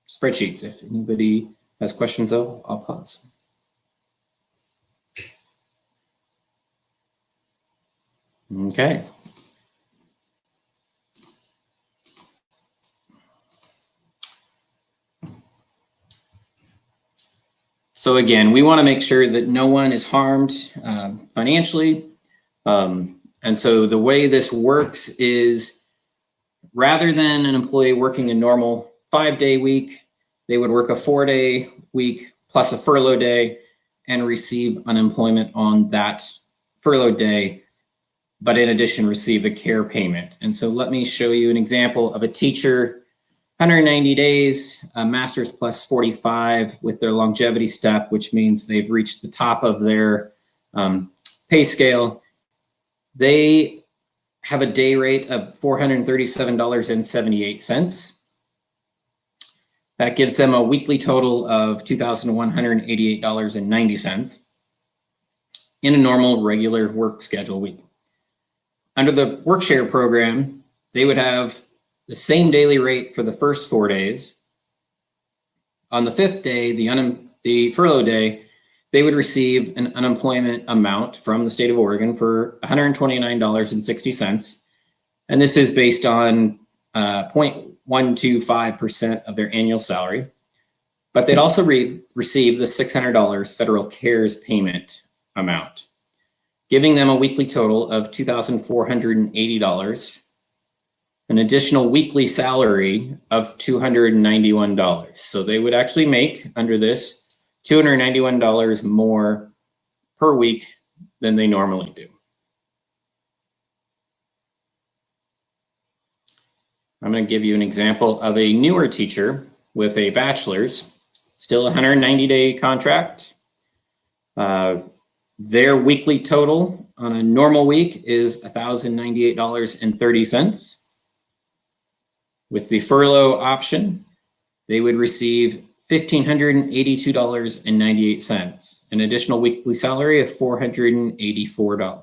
spreadsheets. If anybody has questions, though, I'll pause. Okay. So again, we want to make sure that no one is harmed financially. And so the way this works is rather than an employee working a normal 5-day week, they would work a 4-day week plus a furlough day and receive unemployment on that furlough day, but in addition receive a care payment. And so let me show you an example of a teacher, 190 days, a master's plus 45 with their longevity step, which means they've reached the top of their pay scale. They have a day rate of $437.78. That gives them a weekly total of $2,188.90 in a normal regular work schedule week. Under the work-share program, they would have the same daily rate for the first 4 days. On the 5th day, the furlough day, they would receive an unemployment amount from the state of Oregon for $129.60. And this is based on 0.125% of their annual salary. But they'd also receive the $600 federal CARES payment amount, giving them a weekly total of $2,480, an additional weekly salary of $291. So they would actually make, under this, $291 more per week than they normally do. I'm going to give you an example of a newer teacher with a bachelor's, still a 190-day contract. Their weekly total on a normal week is $1,098.30. With the furlough option, they would receive $1,582.98, an additional weekly salary of $484.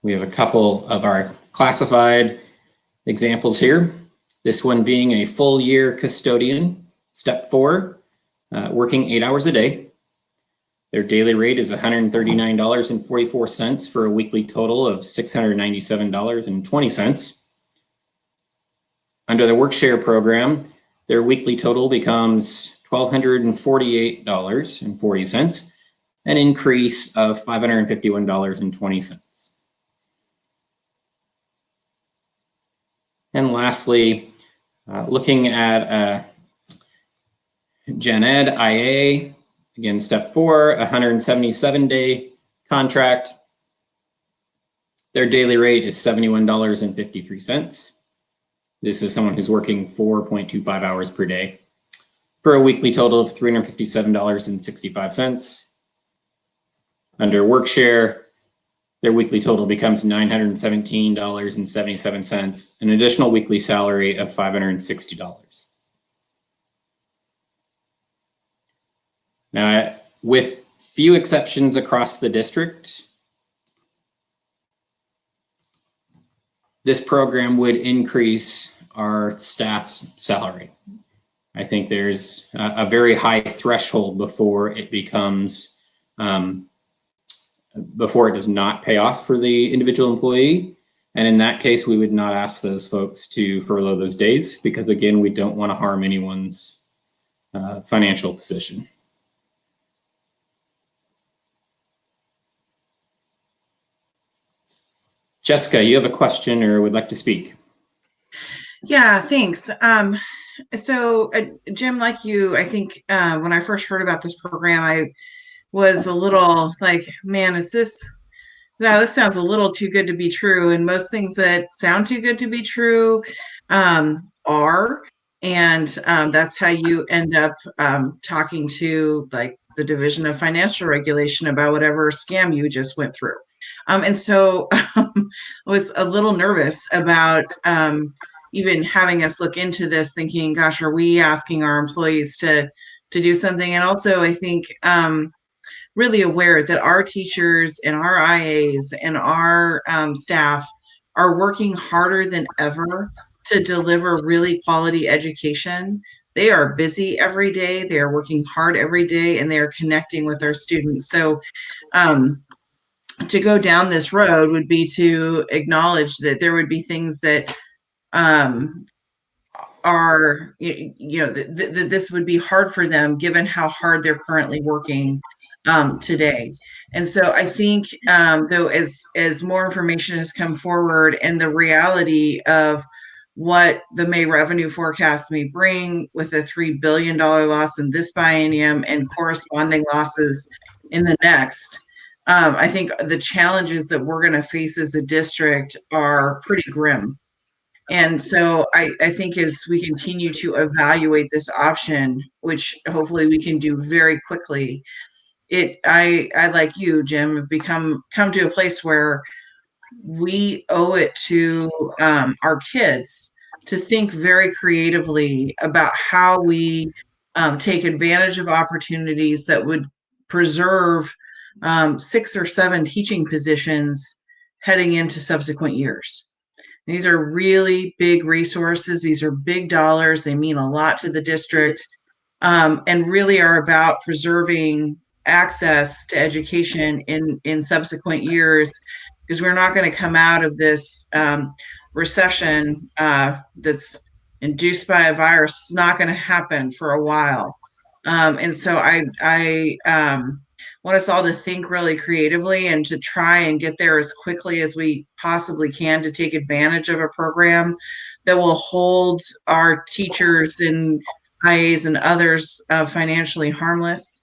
We have a couple of our classified examples here. This one being a full year custodian, step 4, working 8 hours a day. Their daily rate is $139.44 for a weekly total of $697.20. Under the work-share program, their weekly total becomes $1,248.40, an increase of $551.20. And lastly, looking at Gen Ed IA, again, step 4, 177-day contract. Their daily rate is $71.53. This is someone who's working 4.25 hours per day for a weekly total of $357.65. Under work-share, their weekly total becomes $917.77, an additional weekly salary of $560. Now, with few exceptions across the district, this program would increase our staff's salary. I think there's a very high threshold before it becomes before it does not pay off for the individual employee. And in that case, we would not ask those folks to furlough those days because, again, we don't want to harm anyone's financial position. Jessica, you have a question or would like to speak? Yeah, thanks. So Jim, like you, I think when I first heard about this program, I was a little like, man, this sounds a little too good to be true. And most things that sound too good to be true are. And that's how you end up talking to like the Division of Financial Regulation about whatever scam you just went through. And so I was a little nervous about, even having us look into this, thinking, gosh, are we asking our employees to do something? And also, I think really aware that our teachers and our IAs and our staff are working harder than ever to deliver really quality education. They are busy every day. They are working hard every day, and they are connecting with our students. So to go down this road would be to acknowledge that there would be things that are, that this would be hard for them given how hard they're currently working today. And so I think, though, as more information has come forward and the reality of what the May revenue forecast may bring with a $3 billion loss in this biennium and corresponding losses in the next, I think the challenges that we're going to face as a district are pretty grim. And so I think as we continue to evaluate this option, which hopefully we can do very quickly, I like you, Jim, have come to a place where we owe it to our kids to think very creatively about how we take advantage of opportunities that would preserve 6 or 7 teaching positions heading into subsequent years. These are really big resources. These are big dollars. They mean a lot to the district, and really are about preserving access to education in subsequent years, because we're not going to come out of this recession that's induced by a virus. It's not going to happen for a while. And so I want us all to think really creatively and to try and get there as quickly as we possibly can to take advantage of a program that will hold our teachers and IAs and others financially harmless.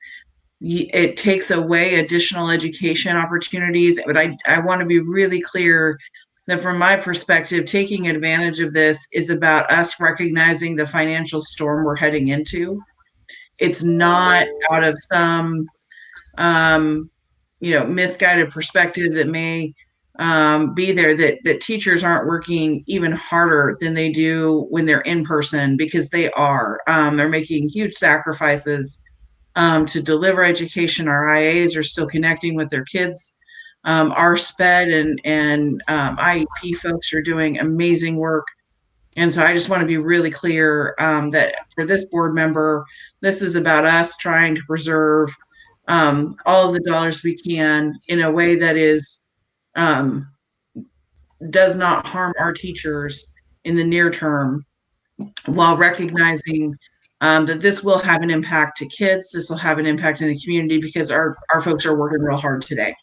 It takes away additional education opportunities, but I want to be really clear that from my perspective, taking advantage of this is about us recognizing the financial storm we're heading into. It's not out of some misguided perspective that may be there, that teachers aren't working even harder than they do when they're in person, because they are. They're making huge sacrifices to deliver education. Our IAs are still connecting with their kids. Our SPED and IEP folks are doing amazing work. And so I just want to be really clear that for this board member, this is about us trying to preserve all of the dollars we can in a way that does not harm our teachers in the near term, while recognizing that this will have an impact to kids. This will have an impact in the community, because our folks are working real hard today.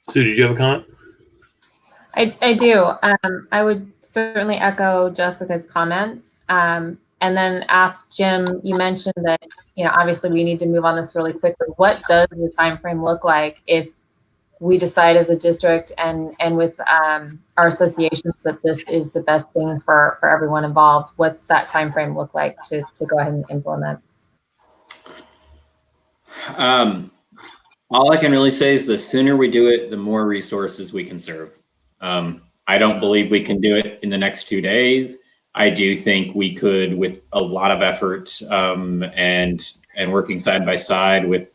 Sue, did you have a comment? I do. I would certainly echo Jessica's comments, and then ask Jim. You mentioned that obviously we need to move on this really quickly. What does the time frame look like if we decide as a district and with our associations that this is the best thing for everyone involved? What's that time frame look like to go ahead and implement? All I can really say is the sooner we do it, the more resources we can serve. I don't believe we can do it in the next 2 days. I do think we could, with a lot of effort and working side by side with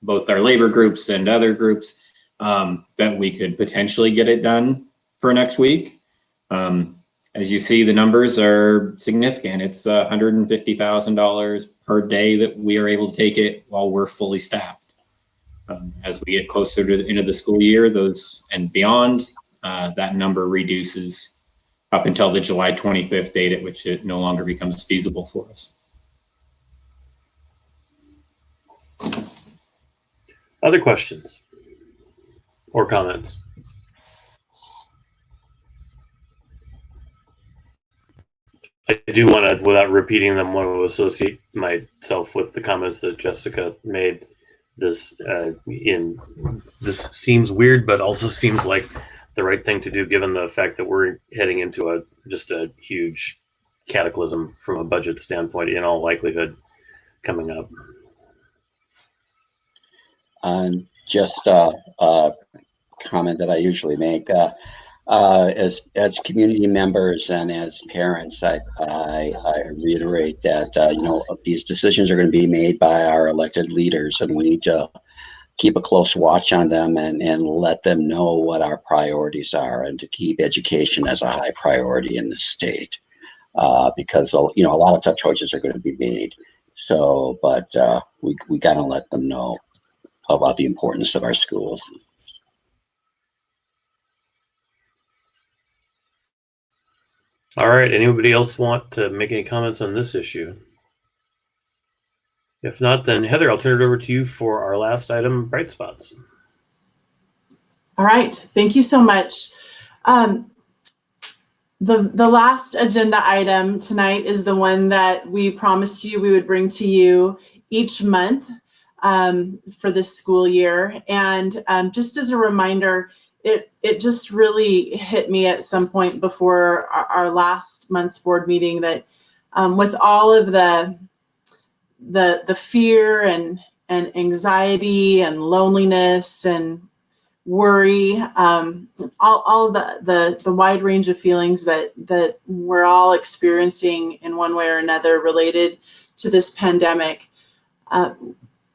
both our labor groups and other groups, that we could potentially get it done for next week. As you see, the numbers are significant. It's $150,000 per day that we are able to take it while we're fully staffed. As we get closer to the end of the school year, those and beyond, that number reduces up until the July 25th date at which it no longer becomes feasible for us. Other questions or comments? I do want to, without repeating them, want to associate myself with the comments that Jessica made. This seems weird, but also seems like the right thing to do, given the fact that we're heading into just a huge cataclysm from a budget standpoint, in all likelihood, coming up. Just a comment that I usually make. as community members and as parents, I reiterate that these decisions are going to be made by our elected leaders, and we need to keep a close watch on them and let them know what our priorities are, and to keep education as a high priority in the state, because a lot of tough choices are going to be made. So, but we got to let them know about the importance of our schools. All right. Anybody else want to make any comments on this issue? If not, then Heather, I'll turn it over to you for our last item, bright spots. All right. Thank you so much. The last agenda item tonight is the one that we promised you we would bring to you each month for this school year. And just as a reminder, it just really hit me at some point before our last month's board meeting that with all of the fear and anxiety and loneliness and worry, all the wide range of feelings that we're all experiencing in one way or another related to this pandemic,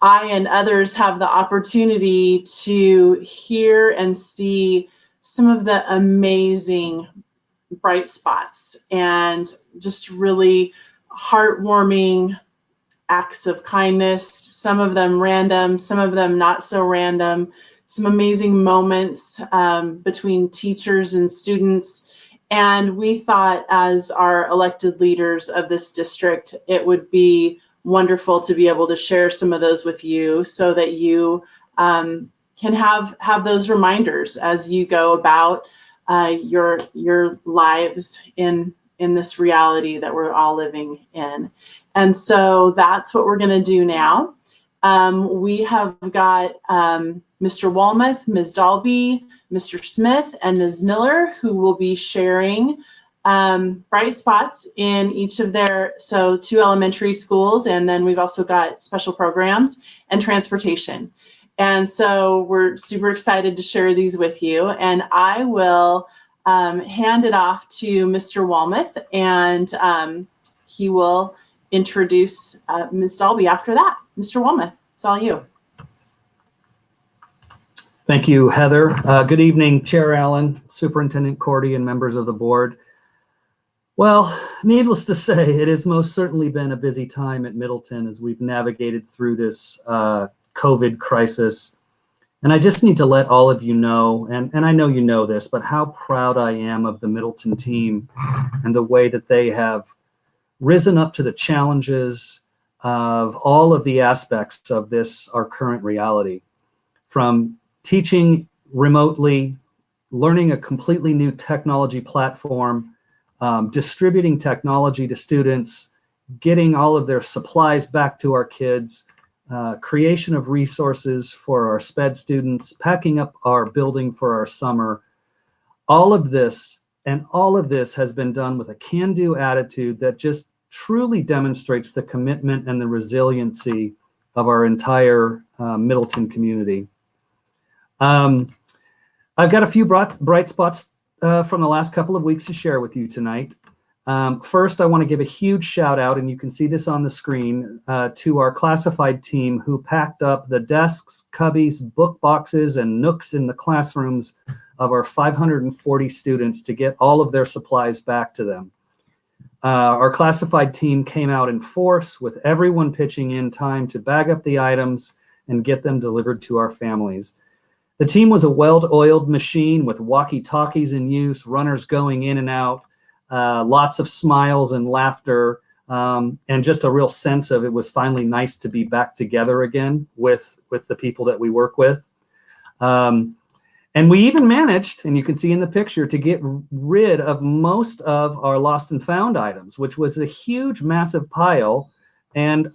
I and others have the opportunity to hear and see some of the amazing bright spots and just really heartwarming acts of kindness, some of them random, some of them not so random, some amazing moments between teachers and students. And we thought, as our elected leaders of this district, it would be wonderful to be able to share some of those with you so that you can have those reminders as you go about your lives in this reality that we're all living in. And so that's what we're going to do now. We have got Mr. Walmuth, Ms. Dalby, Mr. Smith, and Ms. Miller, who will be sharing bright spots in each of their, so 2 elementary schools, and then we've also got special programs and transportation. And so we're super excited to share these with you. And I will hand it off to Mr. Walmuth, and he will introduce Ms. Dalby after that. Mr. Walmuth, it's all you. Thank you, Heather. Good evening, Chair Allen, Superintendent Cordy, and members of the board. Well, needless to say, it has most certainly been a busy time at Middleton as we've navigated through this COVID crisis. And I just need to let all of you know, and I know you know this, but how proud I am of the Middleton team and the way that they have risen up to the challenges of all of the aspects of this, our current reality. From teaching remotely, learning a completely new technology platform, distributing technology to students, getting all of their supplies back to our kids, creation of resources for our SPED students, packing up our building for our summer. All of this has been done with a can-do attitude that just truly demonstrates the commitment and the resiliency of our entire Middleton community. I've got a few bright spots from the last couple of weeks to share with you tonight. First, I want to give a huge shout out, and you can see this on the screen, to our classified team who packed up the desks, cubbies, book boxes, and nooks in the classrooms of our 540 students to get all of their supplies back to them. Our classified team came out in force with everyone pitching in time to bag up the items and get them delivered to our families. The team was a well-oiled machine with walkie-talkies in use, runners going in and out, lots of smiles and laughter, and just a real sense of it was finally nice to be back together again with the people that we work with. And we even managed, and you can see in the picture, to get rid of most of our lost and found items, which was a huge, massive pile. And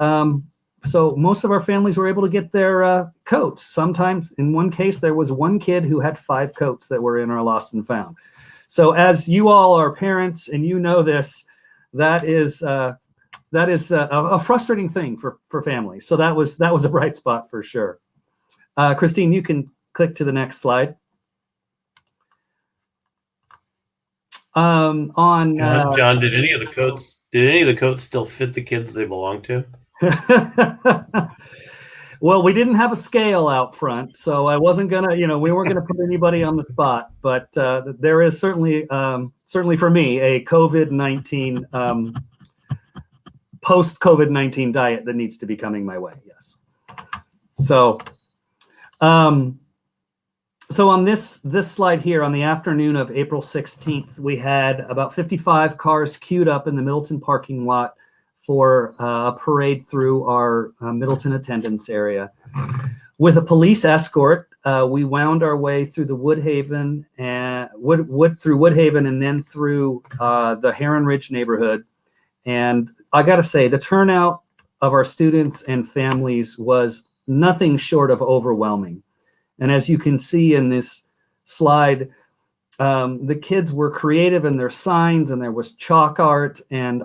so most of our families were able to get their coats. Sometimes, in one case, there was one kid who had 5 coats that were in our lost and found. So as you all are parents and you know this, that is a frustrating thing for families. So that was a bright spot for sure. Christine, you can click to the next slide. On John, did any of the coats still fit the kids they belong to? Well, we didn't have a scale out front, so I wasn't gonna, we weren't gonna put anybody on the spot. But there is certainly for me a COVID-19 post COVID-19 diet that needs to be coming my way. Yes. So, so on this slide here, on the afternoon of April 16th, we had about 55 cars queued up in the Middleton parking lot for a parade through our Middleton attendance area. With a police escort, we wound our way through the Woodhaven and Woodhaven and then through the Heron Ridge neighborhood. And I got to say, the turnout of our students and families was nothing short of overwhelming. And as you can see in this slide, the kids were creative in their signs, and there was chalk art, and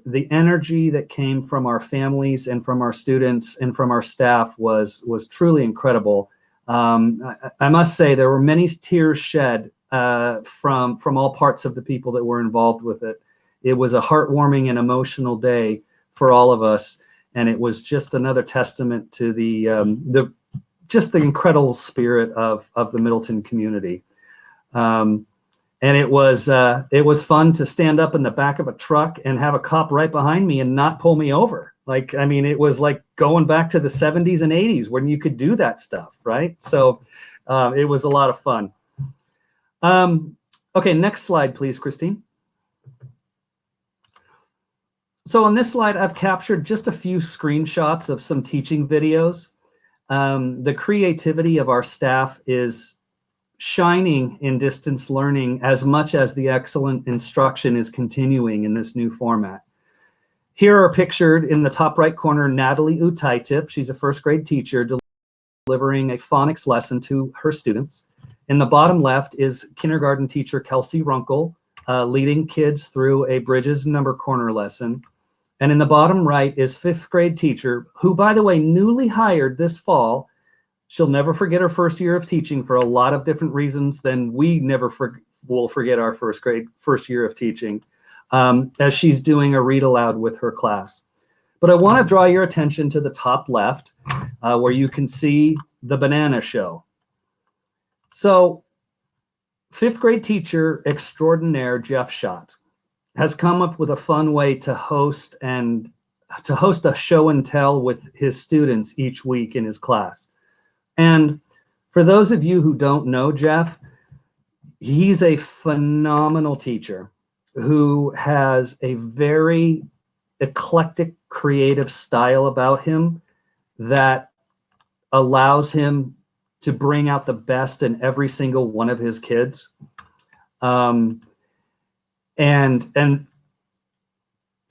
the energy that came from our families and from our students and from our staff was truly incredible. I must say there were many tears shed from all parts of the people that were involved with it. It was a heartwarming and emotional day for all of us, and it was just another testament to the incredible spirit of the Middleton community. And it was fun to stand up in the back of a truck and have a cop right behind me and not pull me over. Like, I mean, it was like going back to the 70s and 80s when you could do that stuff, right? So it was a lot of fun. Okay, next slide, please, Christine. So on this slide, I've captured just a few screenshots of some teaching videos. The creativity of our staff is shining in distance learning as much as the excellent instruction is continuing in this new format. Here are pictured in the top right corner, Natalie Utaitip. She's a first grade teacher delivering a phonics lesson to her students. In the bottom left is kindergarten teacher Kelsey Runkle leading kids through a Bridges number corner lesson. And in the bottom right is fifth grade teacher, who, by the way, newly hired this fall. She'll never forget her first year of teaching for a lot of different reasons than we never will forget our first year of teaching, as she's doing a read aloud with her class. But I want to draw your attention to the top left, where you can see the banana show. So fifth grade teacher extraordinaire Jeff Schott has come up with a fun way to host a show and tell with his students each week in his class. And for those of you who don't know Jeff, he's a phenomenal teacher who has a very eclectic, creative style about him that allows him to bring out the best in every single one of his kids. And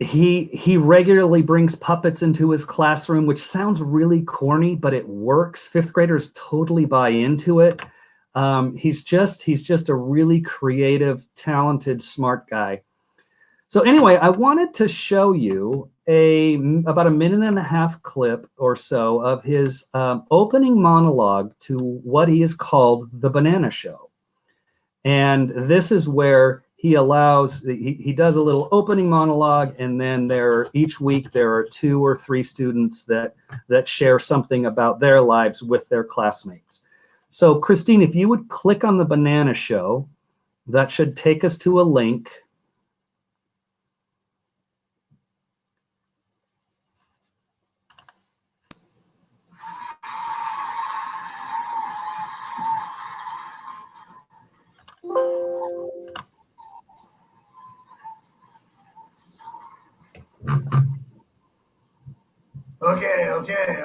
he regularly brings puppets into his classroom, which sounds really corny, but it works. Fifth graders totally buy into it. He's just a really creative, talented, smart guy. So anyway, I wanted to show you about a minute and a half clip or so of his opening monologue to what he has called the Banana Show. And this is where he does a little opening monologue, and then each week there are 2 or 3 students that share something about their lives with their classmates. So Christine, if you would click on the Banana Show, that should take us to a link.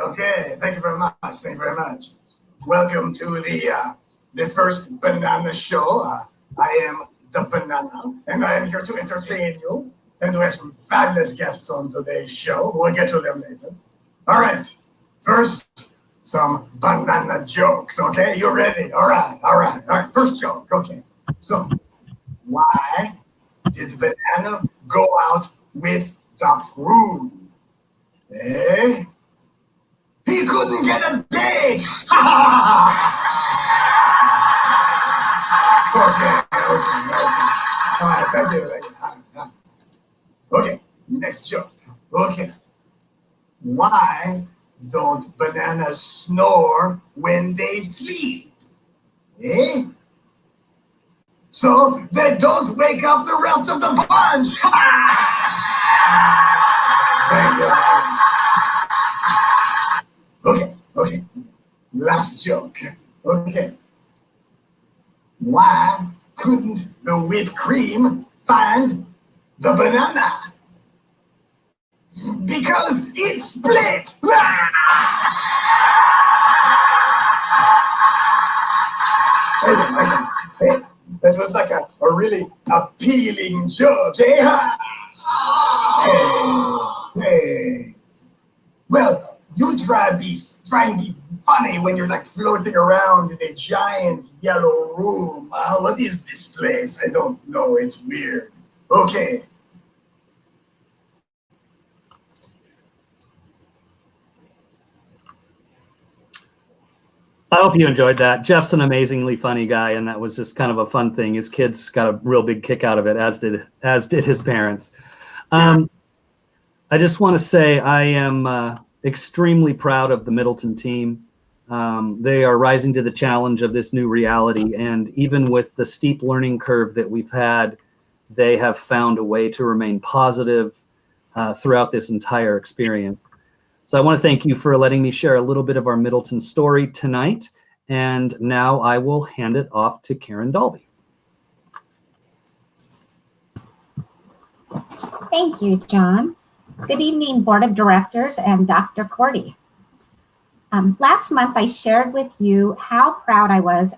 Okay. Thank you very much. Welcome to the first Banana Show. I am the Banana, and I am here to entertain you. And we have some fabulous guests on today's show. We'll get to them later. All right. First, some banana jokes. Okay, you ready? All right. First joke. Okay. So, why did the banana go out with the prude? He couldn't get a date. Okay. All right. Thank you. Okay, next joke. Okay. Why don't bananas snore when they sleep? Eh? So they don't wake up the rest of the bunch. Thank you. Okay. Last joke. Okay. Why couldn't the whipped cream find the banana? Because it split. Hey, that was like a really appealing joke, eh? Hey. Well, you try and be funny when you're like floating around in a giant yellow room. What is this place? I don't know. It's weird. Okay. I hope you enjoyed that. Jeff's an amazingly funny guy, and that was just kind of a fun thing. His kids got a real big kick out of it, as did his parents. I just want to say I am extremely proud of the Middleton team. They are rising to the challenge of this new reality, and even with the steep learning curve that we've had, they have found a way to remain positive throughout this entire experience. So I want to thank you for letting me share a little bit of our Middleton story tonight. And now I will hand it off to Karen Dalby. Thank you, John. Good evening, Board of Directors and Dr. Cordy. Last month, I shared with you how proud I was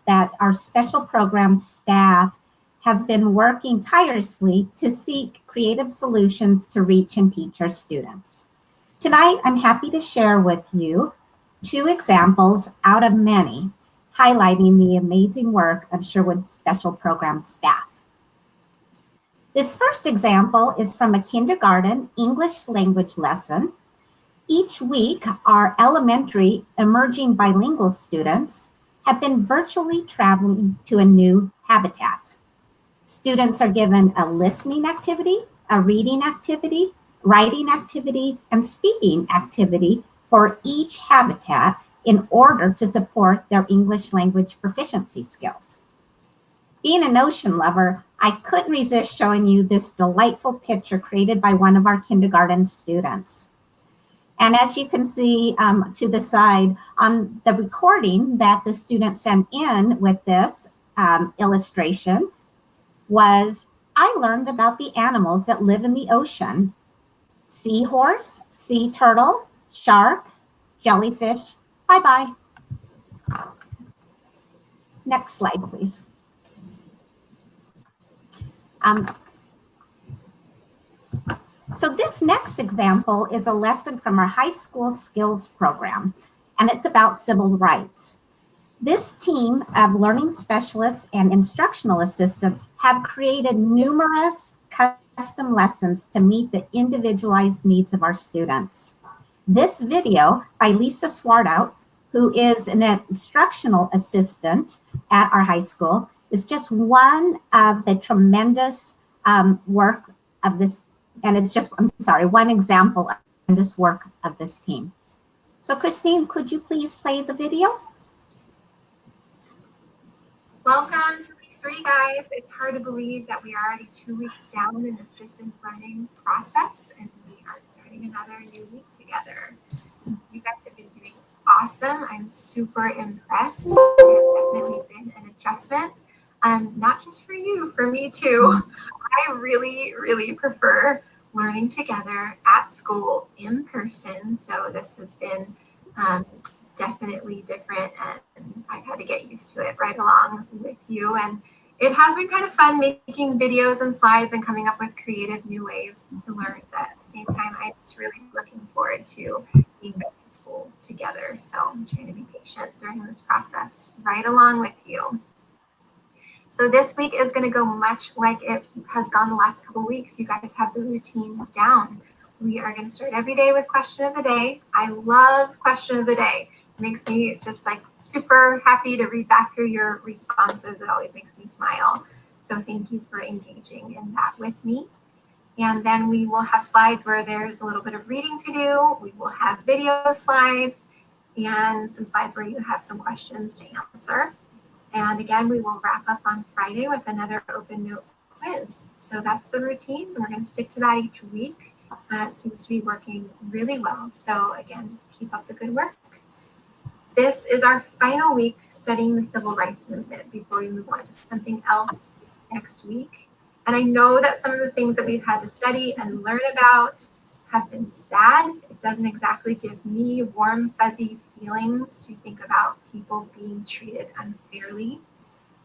that our special programs staff has been working tirelessly to seek creative solutions to reach and teach our students. Tonight, I'm happy to share with you 2 examples out of many, highlighting the amazing work of Sherwood's special program staff. This first example is from a kindergarten English language lesson. Each week, our elementary emerging bilingual students have been virtually traveling to a new habitat. Students are given a listening activity, a reading activity, writing activity, and speaking activity for each habitat in order to support their English language proficiency skills. Being an ocean lover, I couldn't resist showing you this delightful picture created by one of our kindergarten students. And as you can see to the side on the recording that the student sent in with this illustration was, I learned about the animals that live in the ocean: seahorse, sea turtle, shark, jellyfish. Bye-bye. Next slide, please. So this next example is a lesson from our high school skills program, and it's about civil rights. This team of learning specialists and instructional assistants have created numerous custom lessons to meet the individualized needs of our students. This video by Lisa Swartout, who is an instructional assistant at our high school, is just one of the tremendous work of this, and it's just, one example of this work of this team. So Christine, could you please play the video? Welcome to week 3, guys. It's hard to believe that we are already 2 weeks down in this distance learning process, and we are starting another new week together. You guys have been doing awesome. I'm super impressed. It has definitely been an adjustment, not just for you, for me too. I really, really prefer learning together at school in person. So this has been definitely different, and I've had to get used to it right along with you. And it has been kind of fun making videos and slides and coming up with creative new ways to learn. But at the same time, I'm just really looking forward to being back in school together. So I'm trying to be patient during this process right along with you. So this week is going to go much like it has gone the last couple of weeks. You guys have the routine down. We are going to start every day with question of the day. I love question of the day. It makes me just like super happy to read back through your responses. It always makes me smile. So thank you for engaging in that with me. And then we will have slides where there's a little bit of reading to do. We will have video slides and some slides where you have some questions to answer. And again, we will wrap up on Friday with another open note quiz. So that's the routine. We're going to stick to that each week. It seems to be working really well. So again, just keep up the good work. This is our final week studying the civil rights movement before we move on to something else next week. And I know that some of the things that we've had to study and learn about have been sad. It doesn't exactly give me warm, fuzzy feelings to think about people being treated unfairly.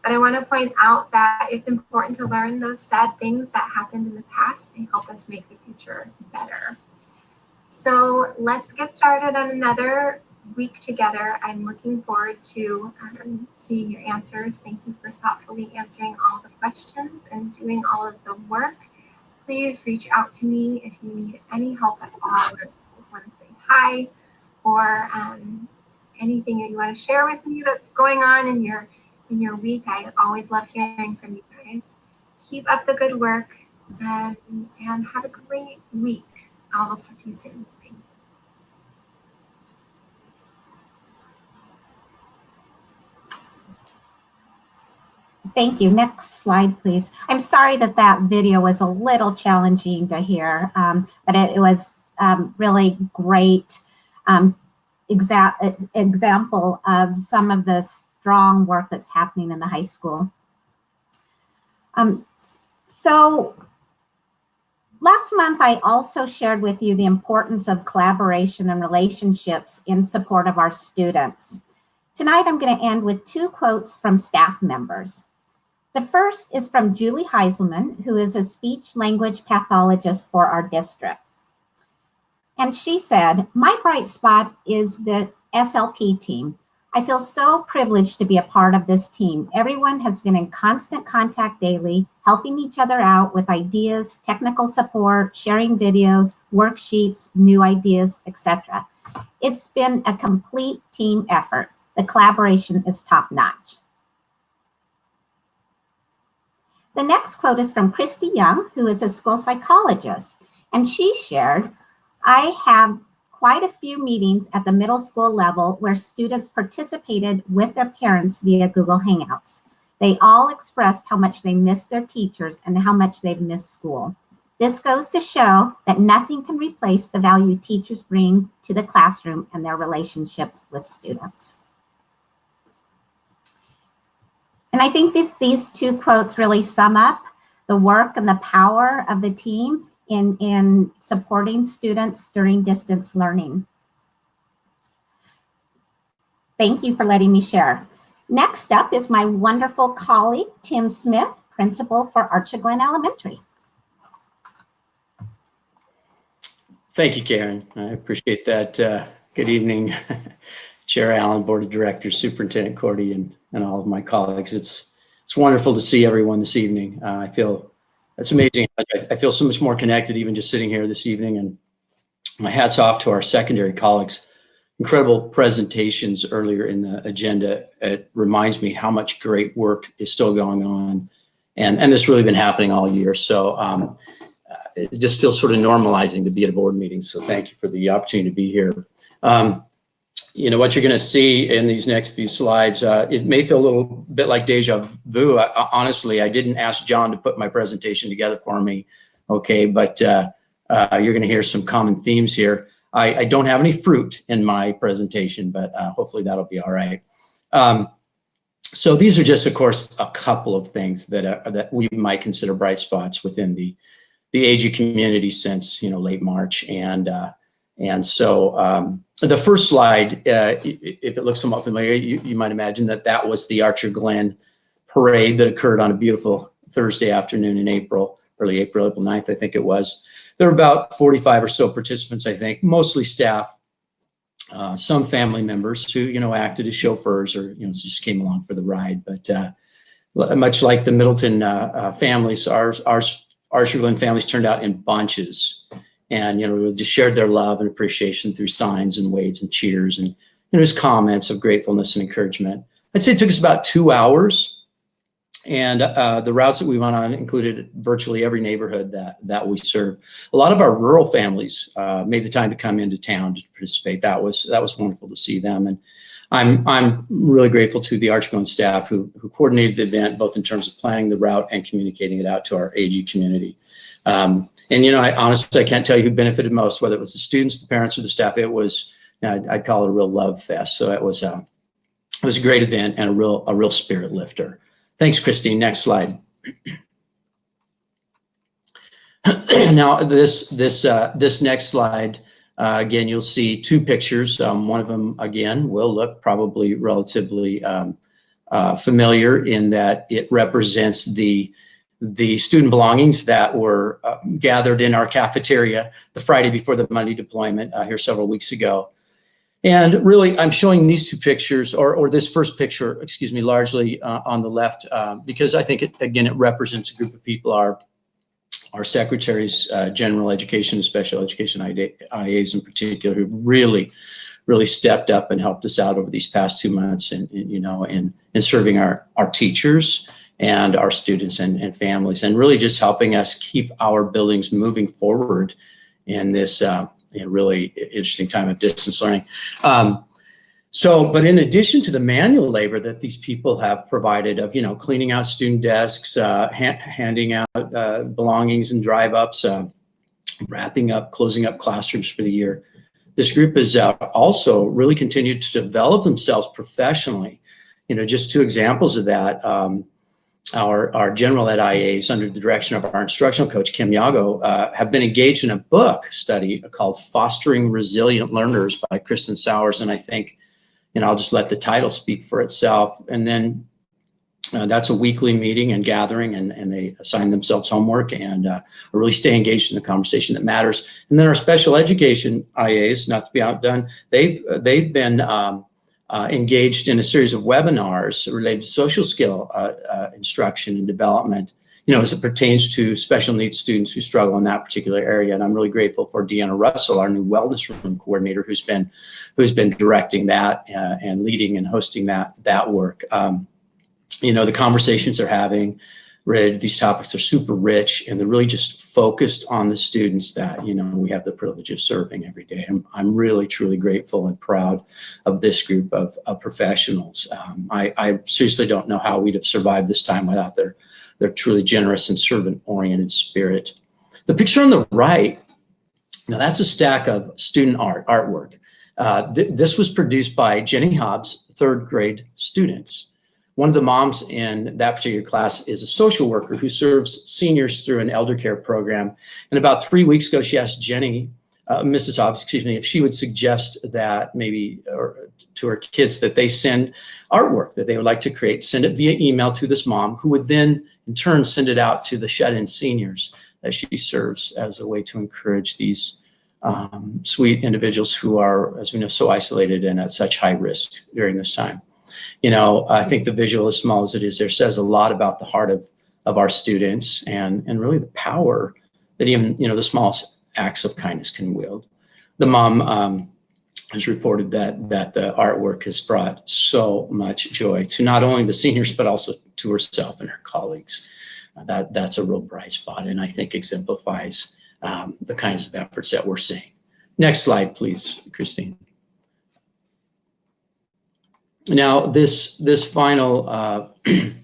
But I want to point out that it's important to learn those sad things that happened in the past. They help us make the future better. So let's get started on another week together. I'm looking forward to seeing your answers. Thank you for thoughtfully answering all the questions and doing all of the work. Please reach out to me if you need any help at all, or just want to say hi, or anything that you want to share with me that's going on in your week. I always love hearing from you guys. Keep up the good work and have a great week. I will talk to you soon. Thank you. Next slide, please. I'm sorry that video was a little challenging to hear, but it was really great example of some of the strong work that's happening in the high school. So last month, I also shared with you the importance of collaboration and relationships in support of our students. Tonight, I'm going to end with 2 quotes from staff members. The first is from Julie Heiselman, who is a speech language pathologist for our district. And she said, "My bright spot is the SLP team. I feel so privileged to be a part of this team. Everyone has been in constant contact daily, helping each other out with ideas, technical support, sharing videos, worksheets, new ideas, etc. It's been a complete team effort. The collaboration is top-notch." The next quote is from Christy Young, who is a school psychologist, and she shared, "I have quite a few meetings at the middle school level where students participated with their parents via Google Hangouts. They all expressed how much they miss their teachers and how much they've missed school. This goes to show that nothing can replace the value teachers bring to the classroom and their relationships with students." And I think these 2 quotes really sum up the work and the power of the team in supporting students during distance learning. Thank you for letting me share. Next up is my wonderful colleague, Tim Smith, principal for Archer Glen Elementary. Thank you, Karen. I appreciate that. Good evening, Chair Allen, Board of Directors, Superintendent Cordy, and all of my colleagues. It's wonderful to see everyone this evening. I feel it's amazing. I feel so much more connected even just sitting here this evening. And my hat's off to our secondary colleagues. Incredible presentations earlier in the agenda. It reminds me how much great work is still going on, and this really been happening all year. So it just feels sort of normalizing to be at a board meeting. So thank you for the opportunity to be here. You know, what you're going to see in these next few slides, it may feel a little bit like deja vu. Honestly, I didn't ask John to put my presentation together for me, okay, but you're going to hear some common themes here. I don't have any fruit in my presentation, but hopefully that'll be all right. So these are just, of course, a couple of things that we might consider bright spots within the AG community since, you know, late March. And so the first slide, if it looks somewhat familiar, you might imagine that was the Archer Glen parade that occurred on a beautiful Thursday afternoon in April, early April 9th, I think it was. There were about 45 or so participants, I think, mostly staff, some family members who, you know, acted as chauffeurs or, you know, just came along for the ride. But much like the Middleton families, our Archer Glen families turned out in bunches. And, you know, just shared their love and appreciation through signs and waves and cheers and, you know, just comments of gratefulness and encouragement. I'd say it took us about 2 hours And the routes that we went on included virtually every neighborhood that we serve. A lot of our rural families made the time to come into town to participate. That was wonderful to see them. And I'm really grateful to the Archcon staff who coordinated the event, both in terms of planning the route and communicating it out to our AG community. And I honestly, I can't tell you who benefited most, whether it was the students, the parents, or the staff. It was, I'd call it a real love fest. So it was a great event and a real spirit lifter. Thanks, Christine. Next slide. Now, this next slide, again, you'll see two pictures. One of them, again, will look probably relatively familiar in that it represents the student belongings that were gathered in our cafeteria the Friday before the Monday deployment here several weeks ago. And really, I'm showing these two pictures, or this first picture, excuse me, largely on the left, because I think, it represents a group of people, our secretaries, general education and special education IAs in particular, who really stepped up and helped us out over these past 2 months in serving our teachers and our students and families, and really just helping us keep our buildings moving forward in this really interesting time of distance learning. But in addition to the manual labor that these people have provided of, cleaning out student desks, handing out belongings and drive-ups, wrapping up, closing up classrooms for the year, this group has also really continued to develop themselves professionally. Just two examples of that. Our general ed IAs, under the direction of our instructional coach, Kim Yago, have been engaged in a book study called Fostering Resilient Learners by Kristen Sowers. And I think, I'll just let the title speak for itself. And then that's a weekly meeting and gathering, and they assign themselves homework and really stay engaged in the conversation that matters. And then our special education IAs, not to be outdone, they've been engaged in a series of webinars related to social skill instruction and development, as it pertains to special needs students who struggle in that particular area. And I'm really grateful for Deanna Russell, our new wellness room coordinator, who's been directing that and leading and hosting that work. The conversations they're having related to these topics are super rich, and they're really just focused on the students that, we have the privilege of serving every day. I'm really, truly grateful and proud of this group of professionals. I seriously don't know how we'd have survived this time without their truly generous and servant-oriented spirit. The picture on the right, now that's a stack of student artwork. This was produced by Jenny Hobbs' third grade students. One of the moms in that particular class is a social worker who serves seniors through an elder care program. And about 3 weeks ago, she asked Jenny, Mrs. Hobbs, excuse me, if she would suggest that maybe to her kids that they send artwork that they would like to create, send it via email to this mom, who would then in turn send it out to the shut-in seniors that she serves as a way to encourage these sweet individuals who are, as we know, so isolated and at such high risk during this time. I think the visual, as small as it is, there says a lot about the heart of our students and really the power that even, the smallest acts of kindness can wield. The mom has reported that the artwork has brought so much joy to not only the seniors, but also to herself and her colleagues. That's a real bright spot, and I think exemplifies the kinds of efforts that we're seeing. Next slide, please, Christine. Now, this final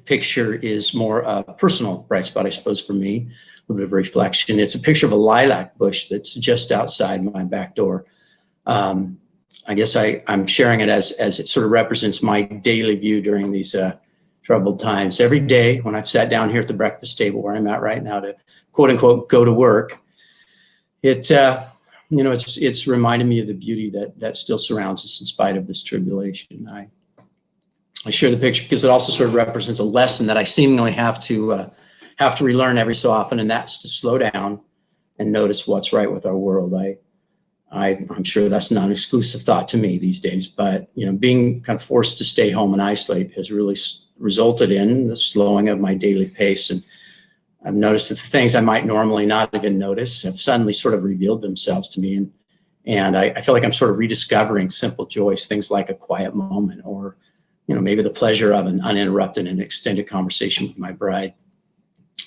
picture is more a personal bright spot, I suppose, for me, a little bit of reflection. It's a picture of a lilac bush that's just outside my back door. I guess I'm sharing it as it sort of represents my daily view during these troubled times. Every day when I've sat down here at the breakfast table where I'm at right now to quote unquote go to work, it's reminded me of the beauty that still surrounds us in spite of this tribulation. I share the picture because it also sort of represents a lesson that I seemingly have to relearn every so often, and that's to slow down and notice what's right with our world. I'm sure that's not an exclusive thought to me these days, but being kind of forced to stay home and isolate has really resulted in the slowing of my daily pace. And I've noticed that the things I might normally not even notice have suddenly sort of revealed themselves to me. And I feel like I'm sort of rediscovering simple joys, things like a quiet moment or maybe the pleasure of an uninterrupted and extended conversation with my bride,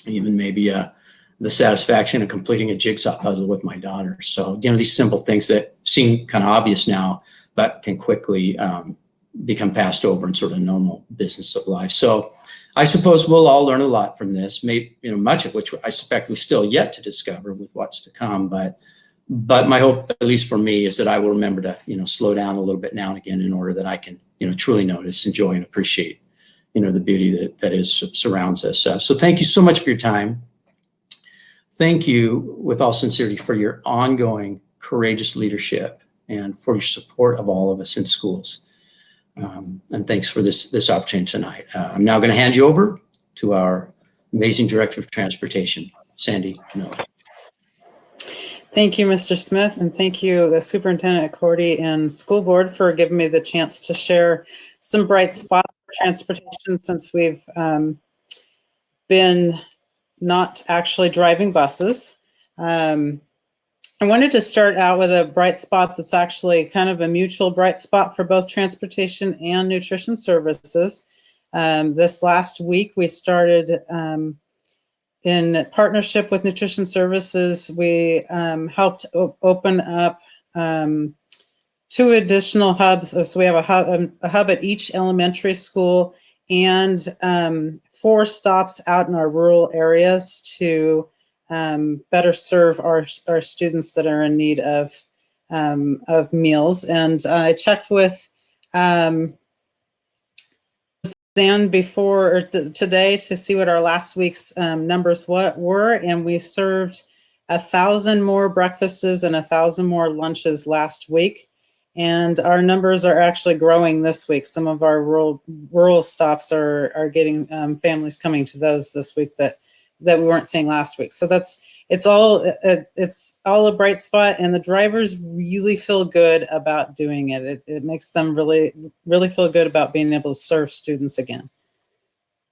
even maybe the satisfaction of completing a jigsaw puzzle with my daughter. So, these simple things that seem kind of obvious now, but can quickly become passed over in sort of normal business of life. So I suppose we'll all learn a lot from this, maybe, much of which I suspect we're still yet to discover with what's to come. But my hope, at least for me, is that I will remember to, slow down a little bit now and again in order that I can, truly notice, enjoy, and appreciate, the beauty that surrounds us. So thank you so much for your time. Thank you, with all sincerity, for your ongoing courageous leadership and for your support of all of us in schools. And thanks for this opportunity tonight. I'm now going to hand you over to our amazing Director of Transportation, Sandy Miller. Thank you, Mr. Smith, and thank you, the Superintendent Cordy and School Board, for giving me the chance to share some bright spots for transportation since we've been not actually driving buses. I wanted to start out with a bright spot that's actually kind of a mutual bright spot for both transportation and nutrition services. This last week, we started in partnership with Nutrition Services. We helped open up 2 additional hubs. So we have a hub at each elementary school and 4 stops out in our rural areas to better serve our students that are in need of meals. And I checked with Zan before or today to see what our last week's numbers were, and we served 1,000 more breakfasts and 1,000 more lunches last week. And our numbers are actually growing this week. Some of our rural stops are getting families coming to those this week that we weren't seeing last week. So it's all a bright spot, and the drivers really feel good about doing it. It makes them really, really feel good about being able to serve students again.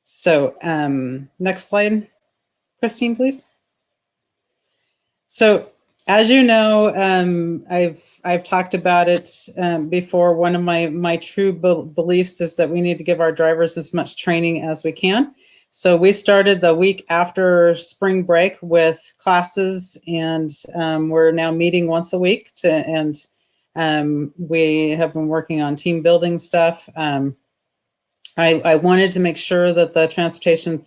So next slide, Christine, please. So as you know, I've talked about it before. One of my true beliefs is that we need to give our drivers as much training as we can. So we started the week after spring break with classes, and we're now meeting once a week and we have been working on team building stuff. I wanted to make sure that the transportation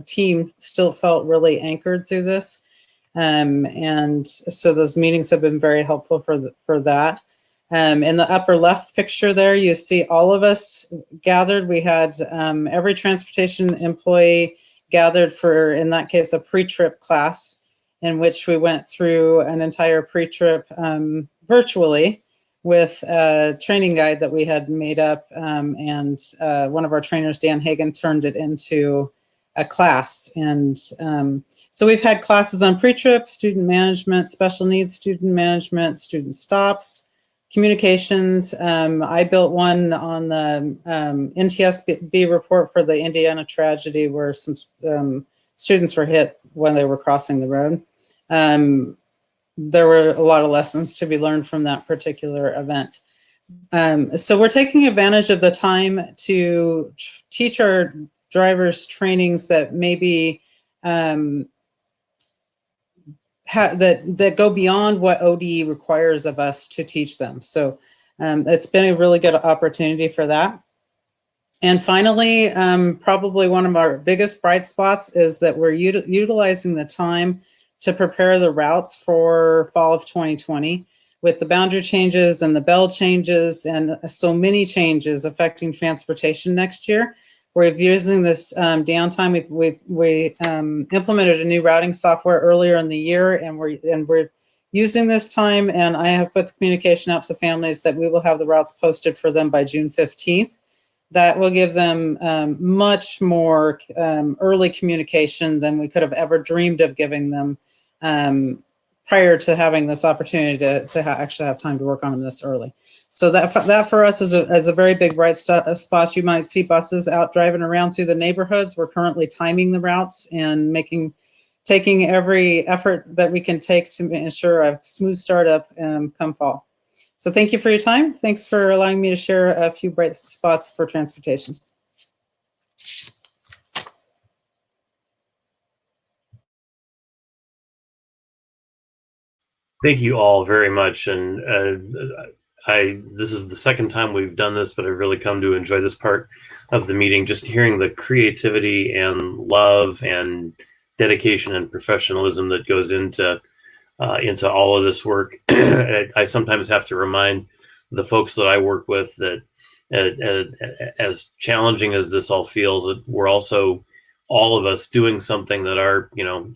team still felt really anchored through this. And so those meetings have been very helpful for that. In the upper left picture there, you see all of us gathered. We had every transportation employee gathered for, in that case, a pre-trip class in which we went through an entire pre-trip virtually with a training guide that we had made up. And one of our trainers, Dan Hagan, turned it into a class. And so we've had classes on pre-trip, student management, special needs student management, student stops, communications. I built one on the NTSB report for the Indiana tragedy where some students were hit when they were crossing the road. There were a lot of lessons to be learned from that particular event. So we're taking advantage of the time to teach our drivers trainings that maybe that go beyond what ODE requires of us to teach them. So it's been a really good opportunity for that. And finally, probably one of our biggest bright spots is that we're utilizing the time to prepare the routes for fall of 2020 with the boundary changes and the bell changes and so many changes affecting transportation next year. We're using this downtime. We implemented a new routing software earlier in the year, and we're using this time. And I have put the communication out to families that we will have the routes posted for them by June 15th. That will give them much more early communication than we could have ever dreamed of giving them prior to having this opportunity to actually have time to work on them this early. So that for us is a very big bright spot. You might see buses out driving around through the neighborhoods. We're currently timing the routes and taking every effort that we can take to ensure a smooth startup come fall. So thank you for your time. Thanks for allowing me to share a few bright spots for transportation. Thank you all very much. And this is the second time we've done this, but I've really come to enjoy this part of the meeting. Just hearing the creativity and love and dedication and professionalism that goes into all of this work. I sometimes have to remind the folks that I work with that as challenging as this all feels, that we're also all of us doing something that our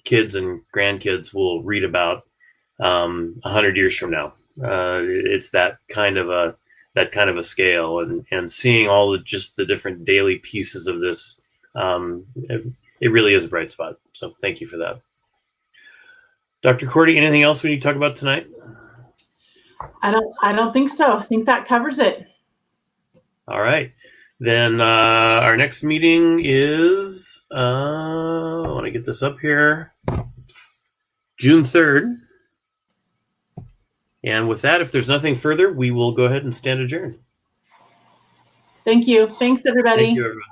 kids and grandkids will read about 100 years from now. It's that kind of a scale, and seeing all just the different daily pieces of this, it really is a bright spot. So thank you for that. Dr. Cordy, anything else we need to talk about tonight? I don't think so. I think that covers it. All right. Then our next meeting is, I want to get this up here, June 3rd. And with that, if there's nothing further, we will go ahead and stand adjourned. Thank you. Thanks, everybody. Thank you, everyone.